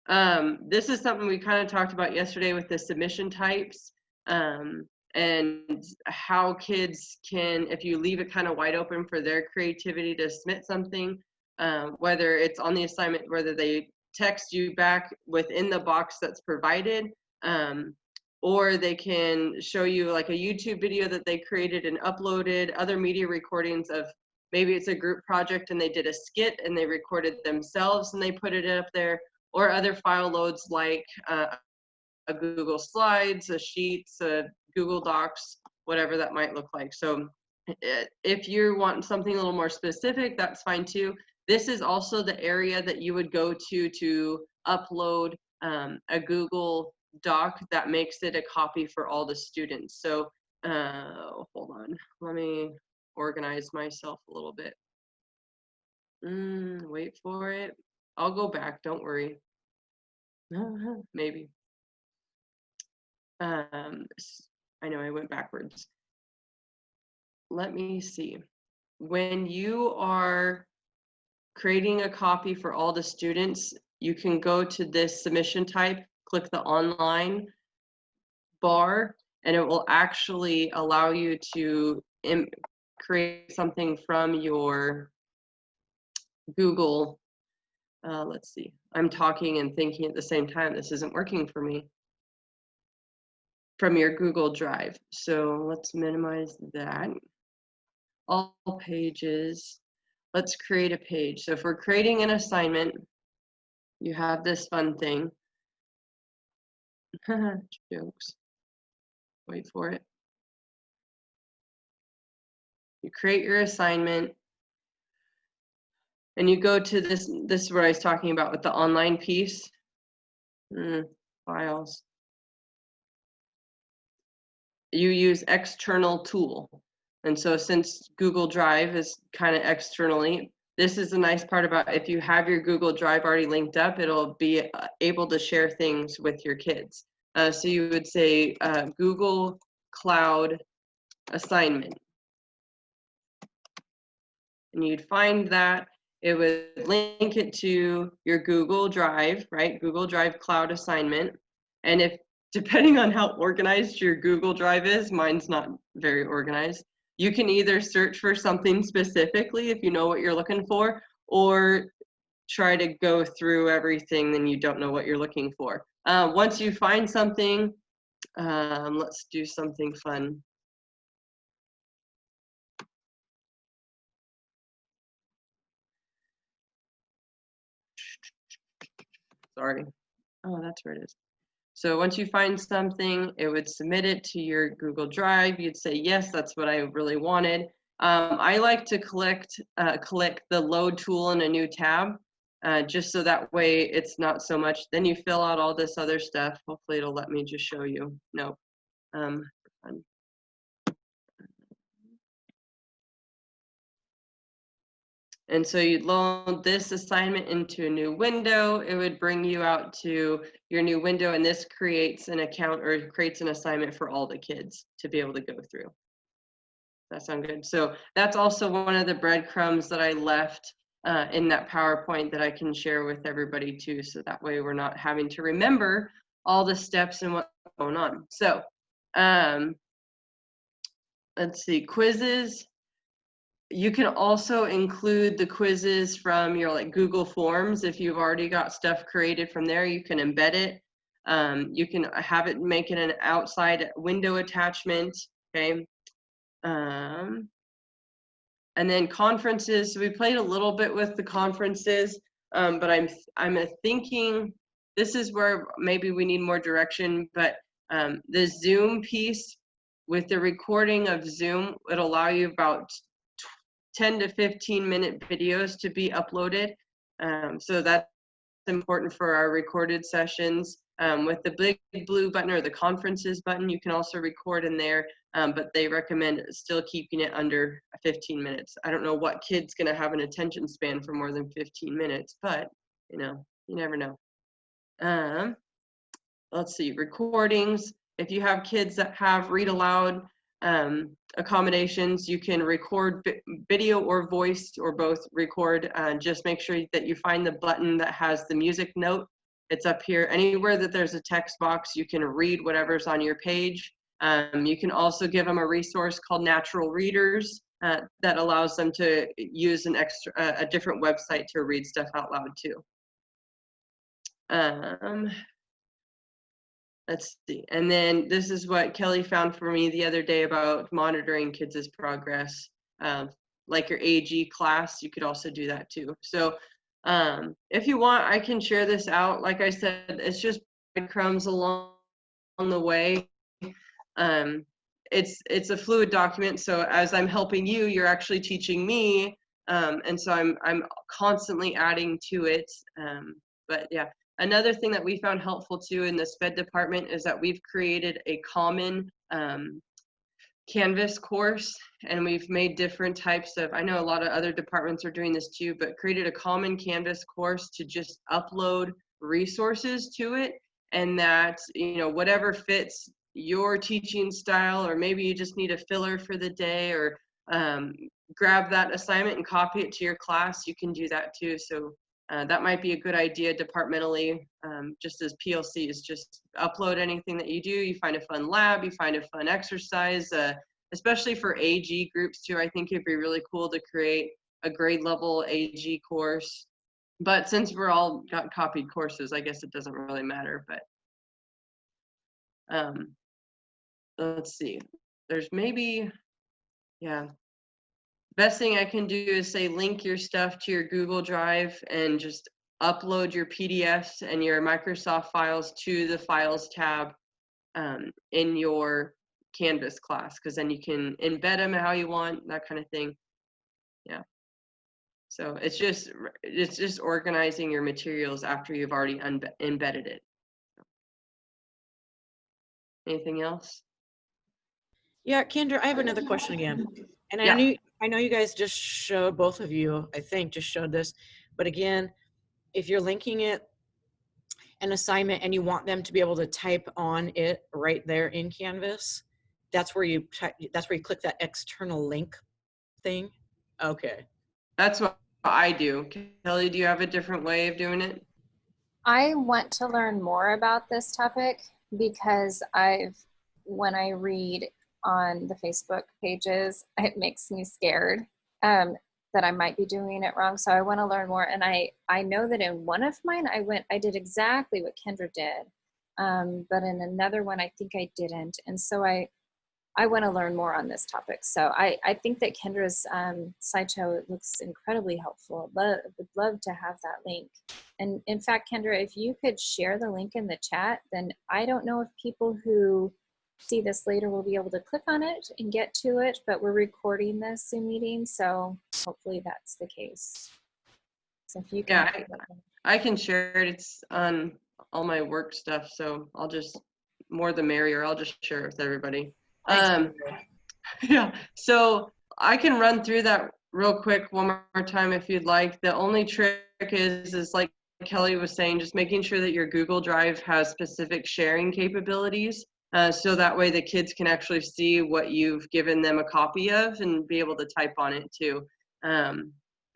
This is something we kind of talked about yesterday with the submission types, and how kids can, if you leave it kind of wide open for their creativity to submit something, whether it's on the assignment, whether they text you back within the box that's provided, or they can show you like a YouTube video that they created and uploaded, other media recordings of, maybe it's a group project and they did a skit and they recorded themselves and they put it up there, or other file loads like a Google Slides, a Sheets, a Google Docs, whatever that might look like. So if you want something a little more specific, that's fine too. This is also the area that you would go to upload a Google Doc that makes it a copy for all the students. So hold on, let me organize myself a little bit. Wait for it. I'll go back, don't worry. Maybe. I know I went backwards. Let me see. When you are creating a copy for all the students, you can go to this submission type, click the online bar, and it will actually allow you to create something from your Google. Let's see. I'm talking and thinking at the same time. This isn't working for me. From your Google Drive. So let's minimize that. All pages. Let's create a page. So if we're creating an assignment, you have this fun thing. Jokes. Wait for it. You create your assignment and you go to this is what I was talking about with the online piece. Files. You use external tool. And so since Google Drive is kind of externally, this is the nice part about, if you have your Google Drive already linked up, it'll be able to share things with your kids. So you would say Google Cloud assignment. And you'd find that it would link it to your Google Drive, right? Google Drive Cloud assignment. And if, depending on how organized your Google Drive is, mine's not very organized, you can either search for something specifically if you know what you're looking for, or try to go through everything and you don't know what you're looking for. Once you find something, let's do something fun. Sorry. Oh, that's where it is. So once you find something, it would submit it to your Google Drive. You'd say, yes, that's what I really wanted. I like to click the load tool in a new tab, just so that way it's not so much. Then you fill out all this other stuff. Hopefully it'll let me just show you. No. And so you'd load this assignment into a new window. It would bring you out to your new window, and this creates an account or creates an assignment for all the kids to be able to go through. That sound good? So that's also one of the breadcrumbs that I left in that PowerPoint that I can share with everybody too. So that way we're not having to remember all the steps and what's going on. So let's see, quizzes. You can also include the quizzes from your like Google Forms. If you've already got stuff created from there, you can embed it. You can have it make it an outside window attachment, okay? And then conferences, so we played a little bit with the conferences, but I'm thinking this is where maybe we need more direction, but the Zoom piece with the recording of Zoom would allow you about 10 to 15 minute videos to be uploaded. So that's important for our recorded sessions. With the big blue button or the conferences button, you can also record in there, but they recommend still keeping it under 15 minutes. I don't know what kid's gonna have an attention span for more than 15 minutes, but you know, you never know. Let's see, recordings. If you have kids that have read aloud accommodations, you can record video or voice or both record. Just make sure that you find the button that has the music note It's up here. Anywhere that there's a text box, you can read whatever's on your page. You can also give them a resource called Natural Readers that allows them to use a different website to read stuff out loud too. Let's see. And then this is what Kelleigh found for me the other day about monitoring kids' progress. Like your AG class, you could also do that too. So if you want, I can share this out. Like I said, it's just breadcrumbs along the way. It's a fluid document. So as I'm helping you, you're actually teaching me. And so I'm constantly adding to it. But yeah. Another thing that we found helpful too in the SPED department is that we've created a common Canvas course, and we've made different types of, I know a lot of other departments are doing this too, but created a common Canvas course to just upload resources to it, and that, you know, whatever fits your teaching style, or maybe you just need a filler for the day, or grab that assignment and copy it to your class, you can do that too. So that might be a good idea departmentally, just as PLCs, just upload anything that you do. You find a fun lab, you find a fun exercise, especially for AG groups too. I think it'd be really cool to create a grade level AG course. But since we're all got copied courses, I guess it doesn't really matter. But let's see, there's maybe, yeah. Best thing I can do is say link your stuff to your Google Drive and just upload your PDFs and your Microsoft files to the Files tab in your Canvas class, because then you can embed them how you want, that kind of thing. Yeah. So it's just organizing your materials after you've already embedded it. Anything else? Yeah, Kendra, I have another question again. And Yeah. I know you guys just showed, both of you, I think, just showed this. But again, if you're linking it, an assignment, and you want them to be able to type on it right there in Canvas, that's where you click that external link thing. Okay. That's what I do. Kelleigh, do you have a different way of doing it? I want to learn more about this topic because when I read on the Facebook pages, it makes me scared that I might be doing it wrong. So I want to learn more. And I know that in one of mine, I did exactly what Kendra did. But in another one, I think I didn't. And so I want to learn more on this topic. So I think that Kendra's slideshow looks incredibly helpful. Would love to have that link. And in fact, Kendra, if you could share the link in the chat, then I don't know if people who see this later will be able to click on it and get to it, but we're recording this Zoom meeting, so hopefully that's the case. So if you can. Yeah, I can share it. It's on all my work stuff, so I'll just, more the merrier, I'll just share it with everybody. Yeah, so I can run through that real quick one more time if you'd like. The only trick is like Kelleigh was saying, just making sure that your Google Drive has specific sharing capabilities, so that way the kids can actually see what you've given them a copy of and be able to type on it too.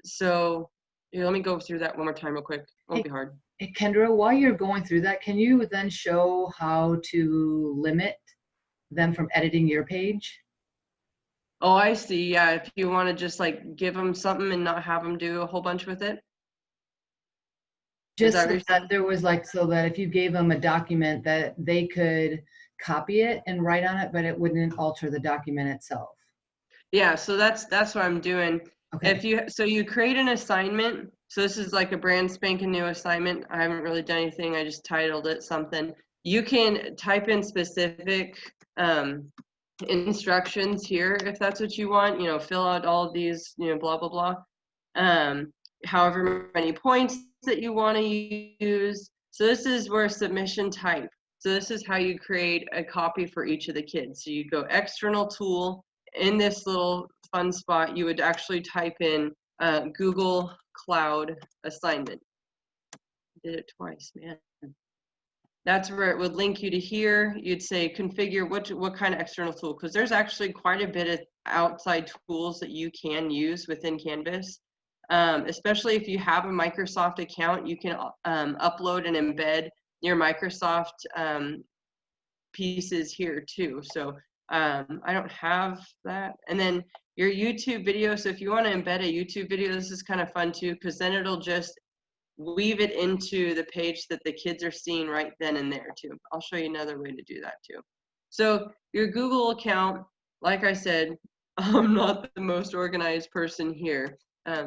So let me go through that one more time real quick. Won't be hard. Hey, Kendra, while you're going through that, can you then show how to limit them from editing your page? Oh, I see. Yeah, if you want to just like give them something and not have them do a whole bunch with it. Just so that there was like, so that if you gave them a document that they could copy it and write on it, but it wouldn't alter the document itself. Yeah, so that's what I'm doing. Okay. So you create an assignment. So this is like a brand spanking new assignment. I haven't really done anything. I just titled it something. You can type in specific instructions here if that's what you want. You know, fill out all of these, you know, blah blah blah. However many points that you want to use. So this is where submission type. So this is how you create a copy for each of the kids. So you go external tool. In this little fun spot, you would actually type in Google Cloud assignment. Did it twice, man. That's where it would link you to here. You'd say configure what kind of external tool, because there's actually quite a bit of outside tools that you can use within Canvas. especially if you have a Microsoft account, you can upload and embed your Microsoft pieces here too. So I don't have that. And then your YouTube video. So if you want to embed a YouTube video, this is kind of fun too, because then it'll just weave it into the page that the kids are seeing right then and there too. I'll show you another way to do that too. So your Google account, like I said, I'm not the most organized person here.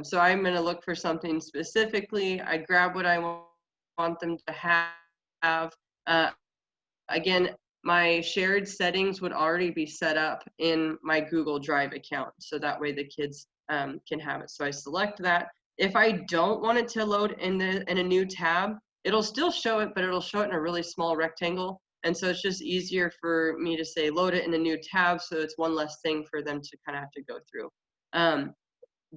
So I'm going to look for something specifically. I grab what I want them to have. Again, my shared settings would already be set up in my Google Drive account. So that way the kids can have it. So I select that. If I don't want it to load in a new tab, it'll still show it, but it'll show it in a really small rectangle. And so it's just easier for me to say load it in a new tab, so it's one less thing for them to kind of have to go through.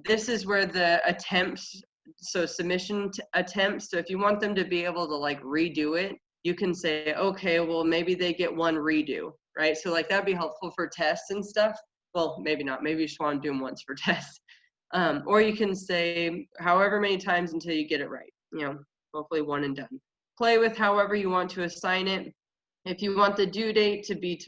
This is where the attempts, so submission attempts, so if you want them to be able to like redo it, you can say, okay, well, maybe they get one redo, right? So like that'd be helpful for tests and stuff. Well, maybe not, maybe you just want to do them once for tests. Or you can say however many times until you get it right, you know, hopefully one and done. Play with however you want to assign it. If you want the due date to be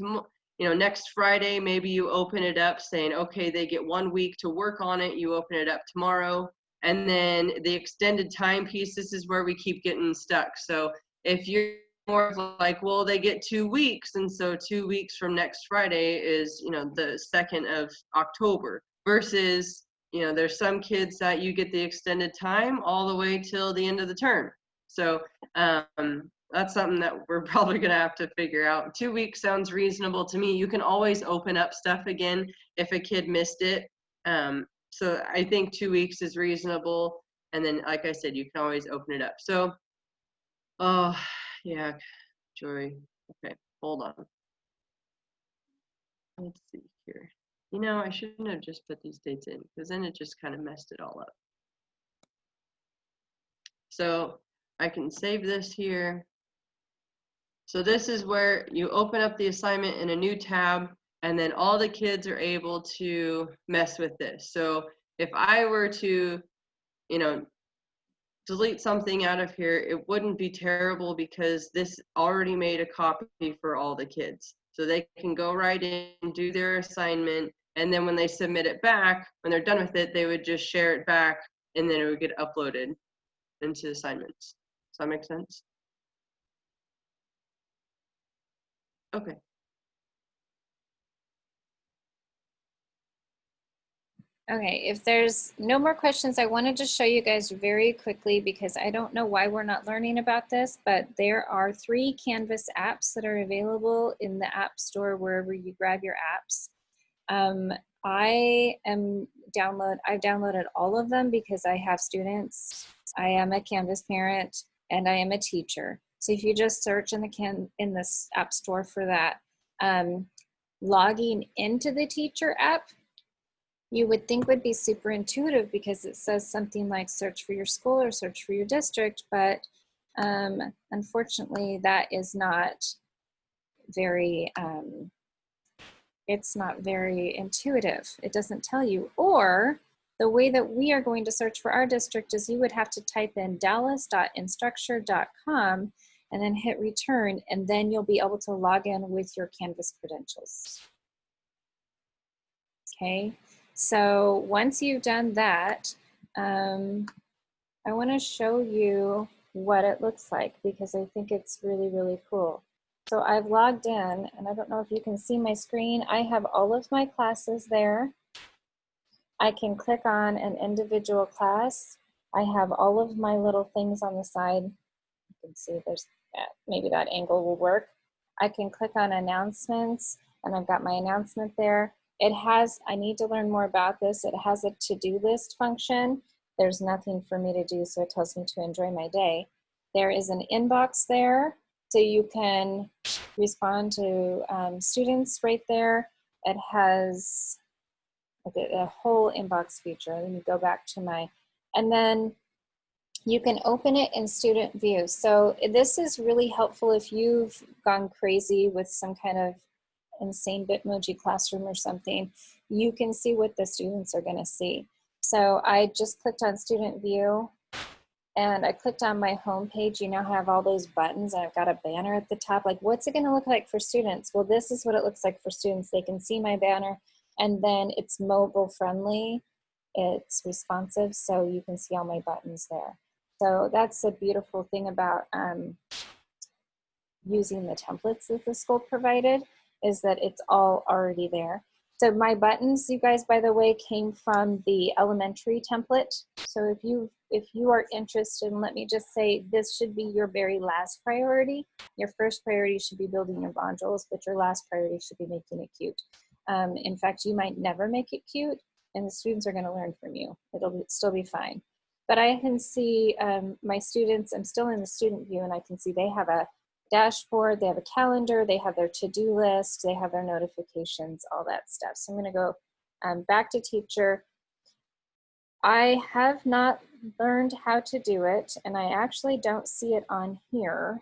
next Friday, maybe you open it up saying, okay, they get 1 week to work on it. You open it up tomorrow. And then the extended time piece, this is where we keep getting stuck. So if you're more like, well, they get 2 weeks. And so 2 weeks from next Friday is, the 2nd of October versus, there's some kids that you get the extended time all the way till the end of the term. So that's something that we're probably going to have to figure out. 2 weeks sounds reasonable to me. You can always open up stuff again if a kid missed it. So I think 2 weeks is reasonable. And then, like I said, you can always open it up. So, oh, yeah, Joy. Okay, hold on. Let's see here. I shouldn't have just put these dates in because then it just kind of messed it all up. So I can save this here. So this is where you open up the assignment in a new tab, and then all the kids are able to mess with this. So if I were to, delete something out of here, it wouldn't be terrible because this already made a copy for all the kids. So they can go right in, do their assignment, and then when they submit it back, when they're done with it, they would just share it back, and then it would get uploaded into assignments. Does that make sense? Okay. Okay, if there's no more questions, I wanted to show you guys very quickly because I don't know why we're not learning about this, but there are 3 Canvas apps that are available in the App Store wherever you grab your apps. I've downloaded all of them because I have students, I am a Canvas parent, and I am a teacher. So if you just search in the App Store for that, logging into the teacher app, you would think would be super intuitive because it says something like search for your school or search for your district, but unfortunately that is not very, it's not very intuitive. It doesn't tell you. Or the way that we are going to search for our district is you would have to type in dallas.instructure.com and then hit return, and then you'll be able to log in with your Canvas credentials. Okay. So once you've done that, I want to show you what it looks like because I think it's really, really cool. So I've logged in, and I don't know if you can see my screen. I have all of my classes there. I can click on an individual class. I have all of my little things on the side. You can see there's maybe that angle will work. I can click on announcements, and I've got my announcement there. It has, I need to learn more about this. It has a to-do list function. There's nothing for me to do, so it tells me to enjoy my day. There is an inbox there, so you can respond to students right there. It has a whole inbox feature. Let me go back to my, and then you can open it in student view. So this is really helpful if you've gone crazy with some kind of insane Bitmoji classroom or something. You can see what the students are going to see. So I just clicked on student view and I clicked on my home page. You now have all those buttons and I've got a banner at the top. Like, what's it gonna look like for students? Well, this is what it looks like for students. They can see my banner, and then it's mobile friendly. It's responsive, so you can see all my buttons there. So that's a beautiful thing about using the templates that the school provided, is that it's all already there. So my buttons, you guys, by the way, came from the elementary template. So if you are interested, and let me just say, this should be your very last priority. Your first priority should be building your modules, but your last priority should be making it cute. In fact, you might never make it cute, and the students are going to learn from you. It'll still be fine. But I can see my students, I'm still in the student view, and I can see they have a dashboard, they have a calendar, they have their to-do list, they have their notifications, all that stuff. So I'm going to go back to teacher. I have not learned how to do it, and I actually don't see it on here.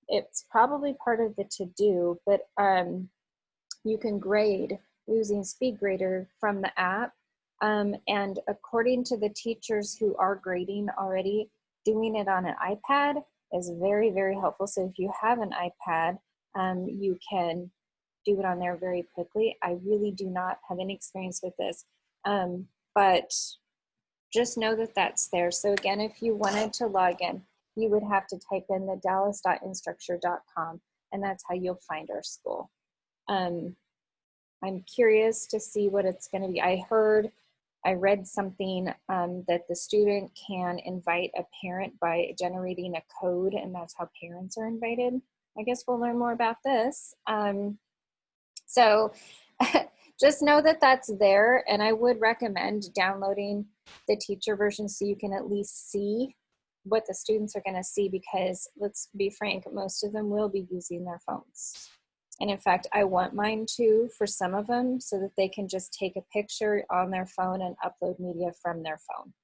It's probably part of the to-do, but you can grade using Speed Grader from the app. And according to the teachers who are grading already, doing it on an iPad is very, very helpful. So if you have an iPad, you can do it on there very quickly. I really do not have any experience with this, but just know that that's there. So again, if you wanted to log in, you would have to type in the dallas.instructure.com, and that's how you'll find our school. I'm curious to see what it's going to be. I read something that the student can invite a parent by generating a code, and that's how parents are invited. I guess we'll learn more about this. So just know that that's there, and I would recommend downloading the teacher version so you can at least see what the students are going to see, because let's be frank, most of them will be using their phones. And in fact, I want mine to for some of them, so that they can just take a picture on their phone and upload media from their phone.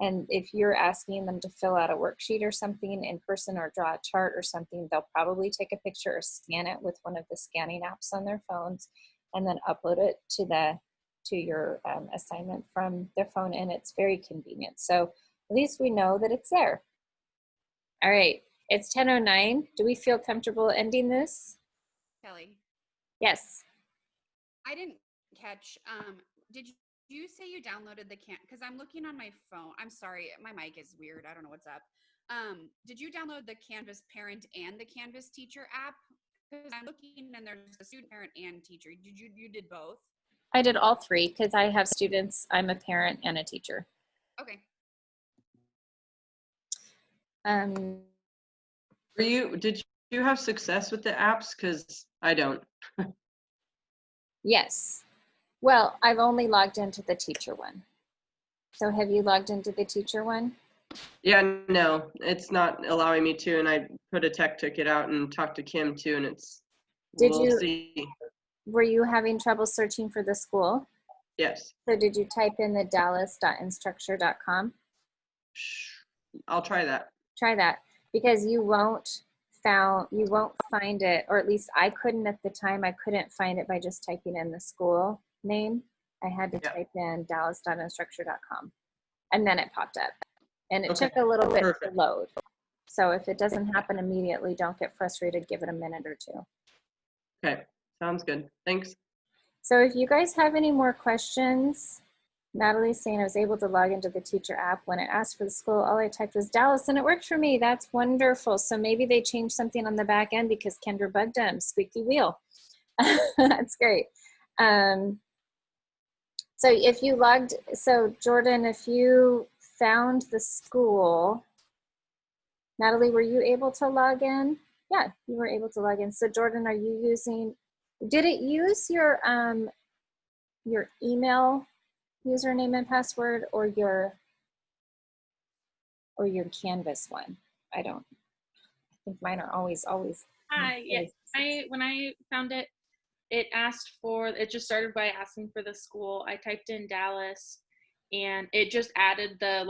And if you're asking them to fill out a worksheet or something in person, or draw a chart or something, they'll probably take a picture or scan it with one of the scanning apps on their phones, and then upload it to your assignment from their phone, and it's very convenient. So at least we know that it's there. All right, it's 10:09. Do we feel comfortable ending this? Kelly, Yes. I didn't catch, did you say you downloaded the because I'm looking on my phone. I'm sorry, my mic is weird. I don't know what's up. Did you download the Canvas parent and the Canvas teacher app? Because I'm looking and there's the student, parent, and teacher. You did both? I did all three because I have students, I'm a parent and a teacher. Okay. Did you have success with the apps? Because I don't. Yes. Well, I've only logged into the teacher one. So have you logged into the teacher one? Yeah, no, it's not allowing me to, and I put a tech ticket out and talked to Kim too, and we'll see. Were you having trouble searching for the school? Yes. So did you type in the dallas.instructure.com? I'll try that. Try that, because you won't find it, or at least I couldn't at the time. I couldn't find it by just typing in the school name. I had to type in dallas.instructure.com, and then it popped up, and it took a little bit to load. So if it doesn't happen immediately, don't get frustrated. Give it a minute or two. Okay, sounds good. Thanks. So if you guys have any more questions, Natalie's saying I was able to log into the teacher app when it asked for the school. All I typed was Dallas, and it worked for me. That's wonderful. So maybe they changed something on the back end because Kendra bugged them. Squeaky wheel. That's great. So if you Jordan, if you found the school, Natalie, were you able to log in? Yeah, you were able to log in. So Jordan, are you using, did it use your email username and password, or your Canvas one? I think mine are always. Yeah, when I found it, it just started by asking for the school. I typed in Dallas, and it just added the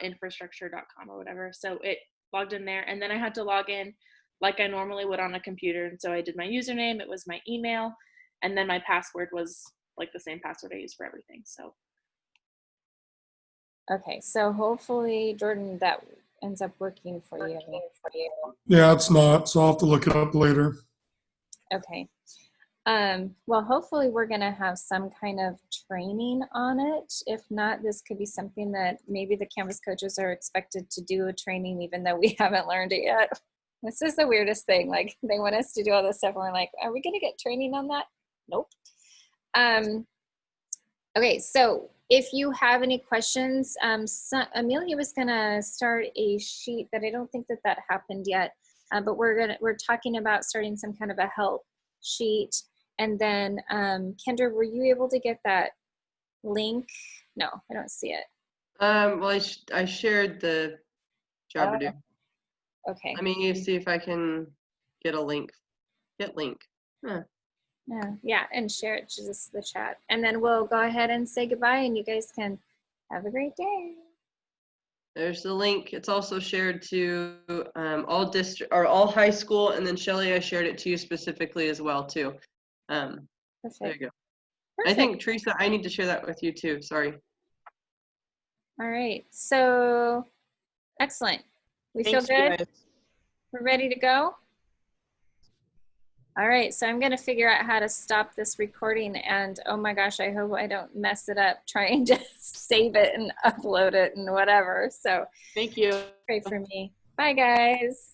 .infrastructure.com or whatever. So it logged in there, and then I had to log in like I normally would on a computer. And so I did my username, it was my email, and then my password was like the same password I use for everything. So Okay, so hopefully, Jordan, that ends up working for you. Yeah, it's not, so I'll have to look it up later. Okay. Well, hopefully we're going to have some kind of training on it. If not, this could be something that maybe the Canvas coaches are expected to do a training even though we haven't learned it yet. This is the weirdest thing. Like, they want us to do all this stuff and we're like, are we going to get training on that? Nope. Okay, so if you have any questions, Amelia was gonna start a sheet that I don't think that happened yet, but we're talking about starting some kind of a help sheet. And then Kendra, were you able to get that link? No, I don't see it. Well, I shared the job to do. Okay. I mean, you see if I can get a link. Get link. Huh. Yeah, and share it to just the chat. And then we'll go ahead and say goodbye and you guys can have a great day. There's the link. It's also shared to all district or all high school, and then Shelly, I shared it to you specifically as well too. There you go. Perfect. I think Teresa, I need to share that with you too. Sorry. All right. So excellent. We Thanks, feel good. guys. We're ready to go. All right, so I'm gonna figure out how to stop this recording, and oh my gosh, I hope I don't mess it up trying to save it and upload it and whatever. So Thank you. pray for me. Bye guys.